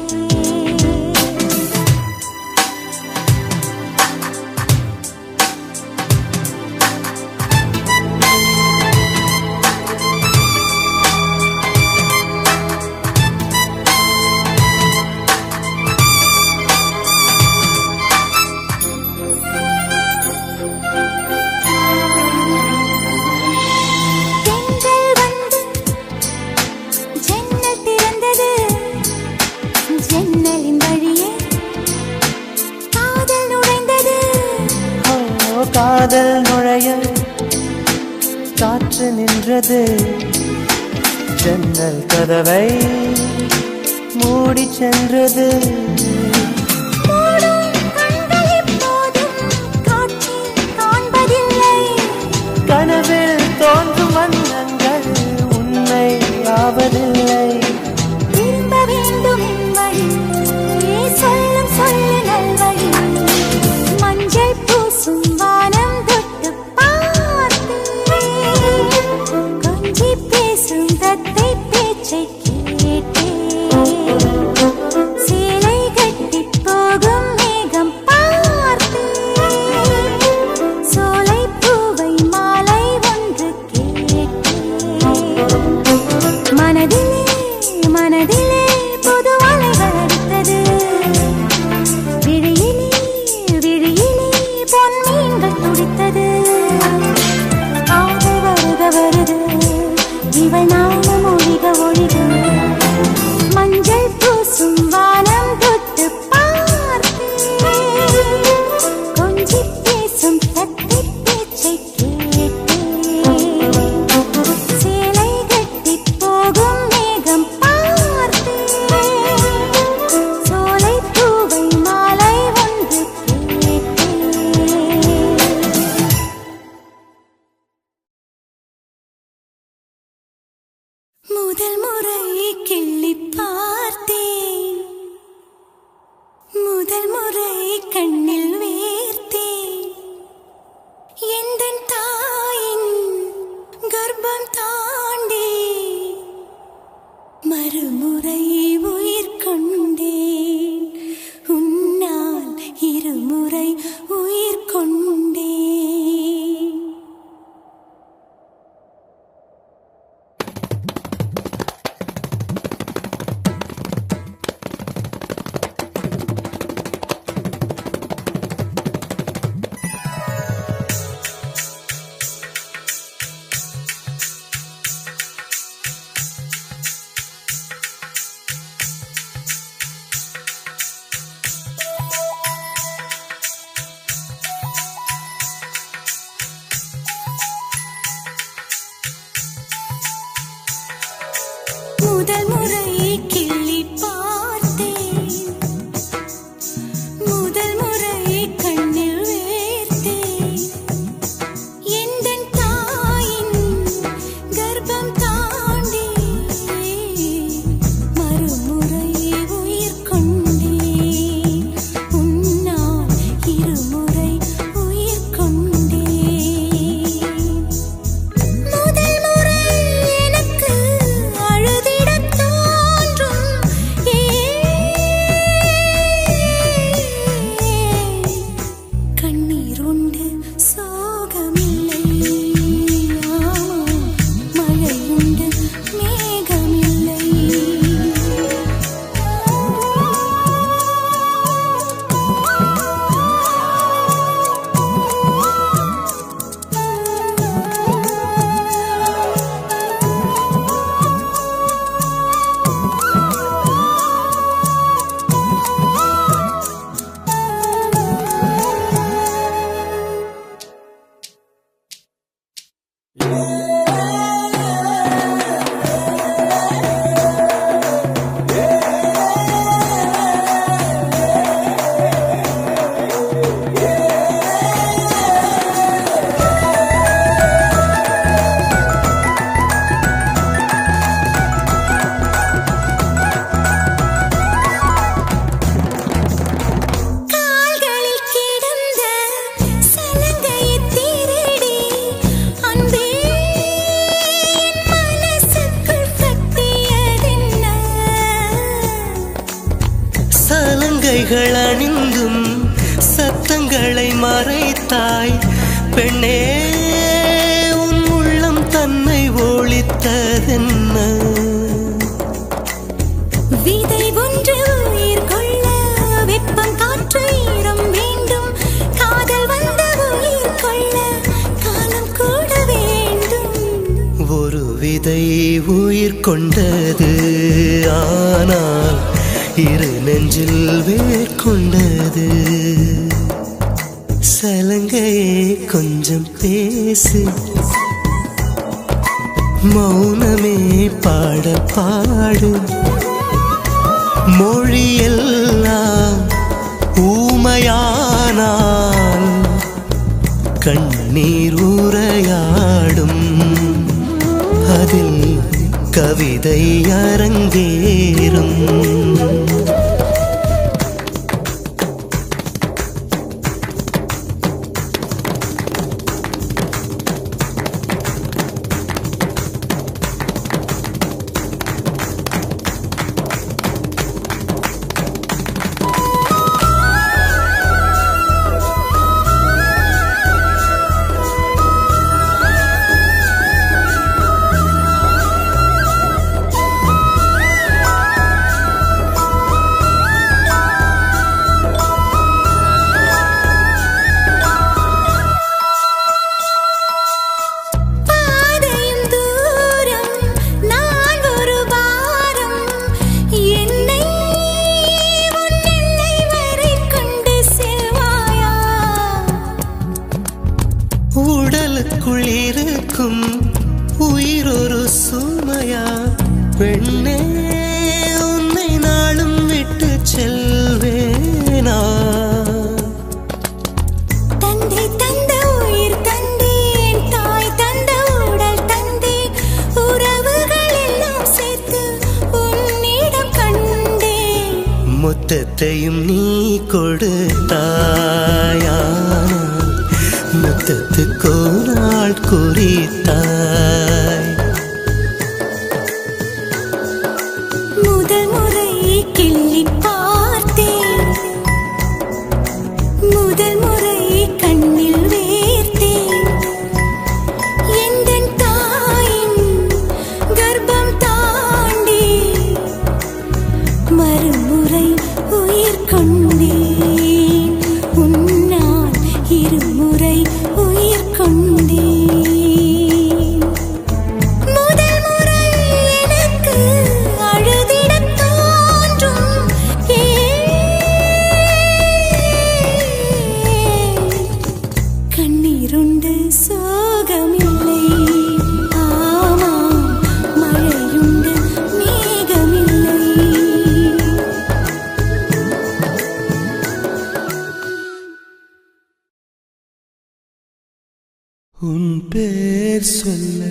தென்றல் வந்து ஜன்னல் திறந்தது. ஜன்னலின் வழியே காதல் நுழைந்தது. ஓ, காதல் நுழைய காற்று நின்றது. ஜன்னல் கதவை மூடி சென்றது. மூடும் கண்கள் இப்போதும் காட்சி காண்பதில்லை. கனவில் தோன்றும் வண்ணங்கள் உண்மை ஆவதில்லை. திரும்ப வேண்டும் என் வழி சொல்லும் சொல்லு நல்வழி. மஞ்சள் பூசும் வானம் தொட்டு பார்த்தேன். கொஞ்சி பேசும் தத்தை பேச்சை கேட்டேன். சேலை கட்டிப் போகும் மேகம் பார்த்தேன். சோலைப் பூவை மாலை ஒன்று கேட்டேன். மனதிலே மனதிலே புது அலைகள் அடித்தது. விழியிலே விழியிலே பொன் மீன்கள் துடித்தது. காதல் வருக வருது, இவள் நாணம் ஒழிக ஒழிக. மஞ்சள் பூசும் வானம் தொட்டு பார்த்தேன். கொஞ்சிப் பேசும் தத்தைப் பேச்சைக் கேட்டேன். சேலை கட்டிப் போகும் மேகம் பார்த்தேன். சோலைப் பூவை மாலை ஒன்று கேட்டேன். முதல் முறை கிள்ளிப் பார்த்தேன். முதல் முறை கண்ணில் வேர்த்தேன். எந்தன் தாயின் கர்ப்பம் தாண்டி மறுமுறை உயிர் கொண்டேன். உன்னால் இருமுறை உயிர் கொண்டேன். முதல் முறை கிள்ளிப் பார்த்தேன். முதல் முறை கண்ணில் வேர்த்தேன். எந்தன் தாயின் கர்ப்பம் தாண்டி மறுமுறை உயிர் கொண்டேன். உன்னால் இருமுறை உயிர் கொண்டேன். முதல் முறை எனக்கு அழுதிடத் தோன்றும். கண்ணீர் உண்டு சோகமில்லை. மழை உண்டு மேகமில்லை. கால்களில் கிடந்த சலங்கையைத் திருடி அன்பே என் மனசுக்குள் கட்டியதென்ன? சலங்கைகள் அணிந்தும் சத்தங்களை மறைத்தாய் பெண்ணே. உன் உள்ளம் தன்னை ஒழித்ததென்ன? விதை ஒன்று உயிர் கொள்ள வெப்பம் காற்று ஈரம் வேண்டும். காதல் வந்த உயிர் கொள்ள காலம் கூட வேண்டும். ஒரு விதை உயிர் கொண்டது, ஆனால் இரு நெஞ்சில் வேர் கொண்டது. சலங்கையே கொஞ்சம் பேசு, மௌனமே பாட பாடு. மொழியெல்லாம் ஊமையானால் கண்ணீர் உரையாடும். அதில் கவிதை அரங்கேறும். முத்தத்தையும் நீ கொடுத்தாயானால் முத்தத்துக்கோ நாள் குறித்தாய். முதல் முறை கிள்ளி பார்த்தேன், முதல் முறை கண்ணில் வேர்த்தேன். எந்தன் தாயின் கர்ப்பம் தாண்டி மறுமுறை உயிர் கொண்டேன். உன்னால் இருமுறை உயிர் கொண்டேன். முதல் முறை எனக்கு அழுதிடத் தோன்றும். கண்ணீருண்டு சோகமில்லை, ஆமாம் மழையுண்டு மேகமில்லை. உன் பேர் சொல்ல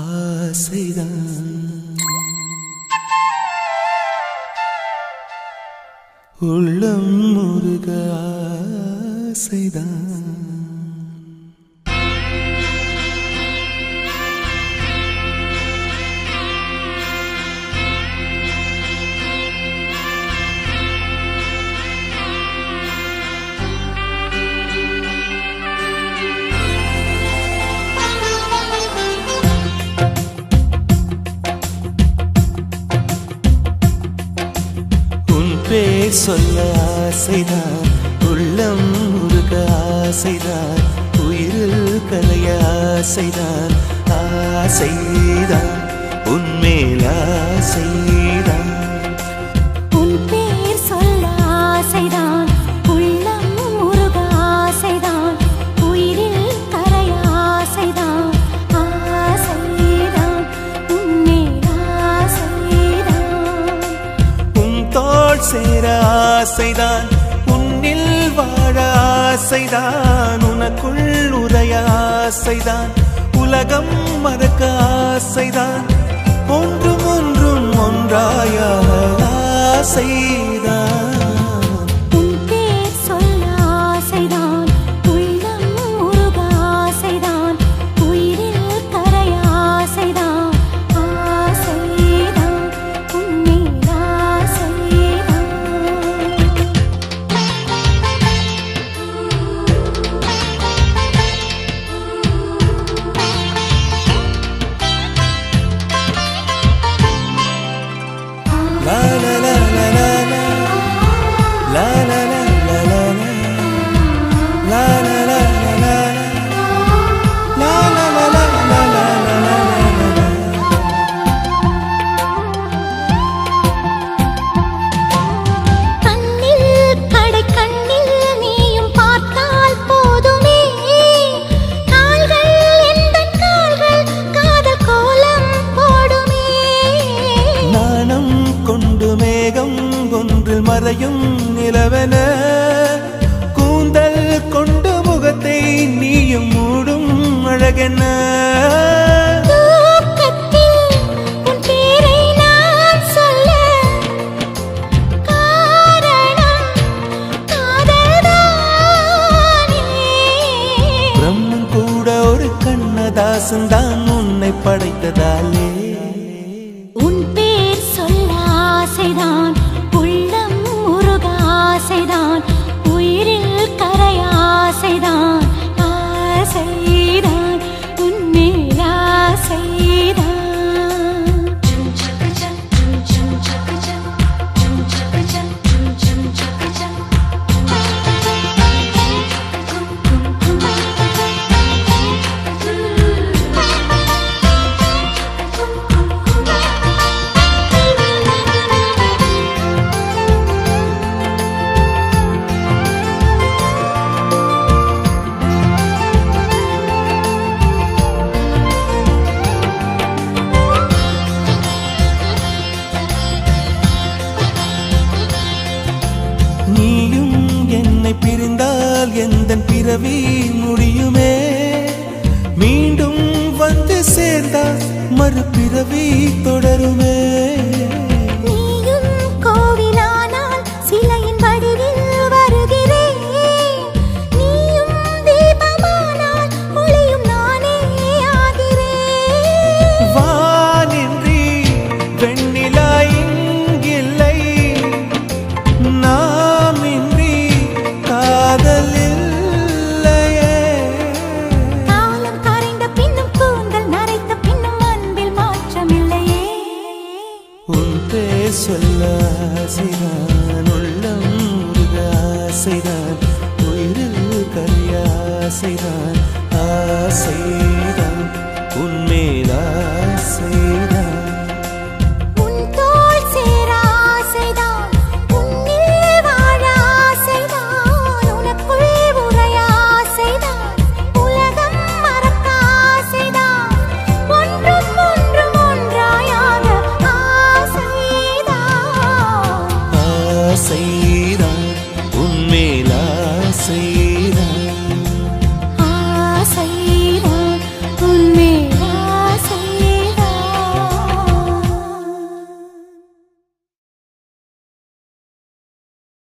ஆசைதான், உள்ளம் முருக ஆசைதான். பேர் சொல்ல ஆசைதான், உள்ளம் முருக ஆசைதான், உயிரில் கலைய ஆசைதான். ஆசைதான் உன்மேல் ஆசைதான். உன் பேர் சொல்ல ஆசைதான், உள்ளம் முருக ஆசைதான், உயிரில் கரைய ஆசைதான். ஆசைதான் உன்மேல் ஆசைதான். உன் தோள் சேர ஆசைதான், உன்னில் வாழ ஆசைதான், உனக்குள் உரைய ஆசைதான், உலகம் மறக்க ஆசைதான், ஒன்றும் ஒன்றும் ஒன்றாய ஆசைதான். உன் பேர் சொல்ல ஆசைதான், உள்ளம் முருக ஆசைதான், உயிரில் கரைய ஆசைதான். ஆசைதான் உன்மேல் ஆசைதான். La la la la la la, la la la la la la, la la la la la la, la la la la la la la. கண்ணில் கடை கண்ணில் நீயும் பார்த்தால் போதுமே, கால்கள் எந்தன் கால்கள் காதல் கோலம் போடுமே. நாணம் கொண்டு மேகம் ஒன்றில் மறையும் நிலவென, கூந்தல் கொண்டு முகத்தை நீயும் மூடும் அழகென்ன. தூக்கத்தில் உன் பேரை நான் சொல்ல காரணம் காதல்தானே. பிரம்மன் கூட ஒரு கண்ணதாசன் தான் உன்னை படைத்ததாலே. உன் பேர் சொல்ல ஆசைதான், உள்ளம் முருக ஆசைதான், உயிரில் கரைய ஆசைதான். ஆசைதான் உன்மேல் ஆசைதான். நீயும் என்னை பிரிந்தால் எந்தன் பிறவி முடியுமே, மீண்டும் வந்து சேர்ந்தால் மறுபிறவி தொடருமே. நீயும் கோவிலானால் பேர் சொல்ல ஆசைதான் உள்ளம் முருக ஆசைதான் உயிரில் கரிய ஆசைதான் ஆசைதான் உன்மேல் ஆசை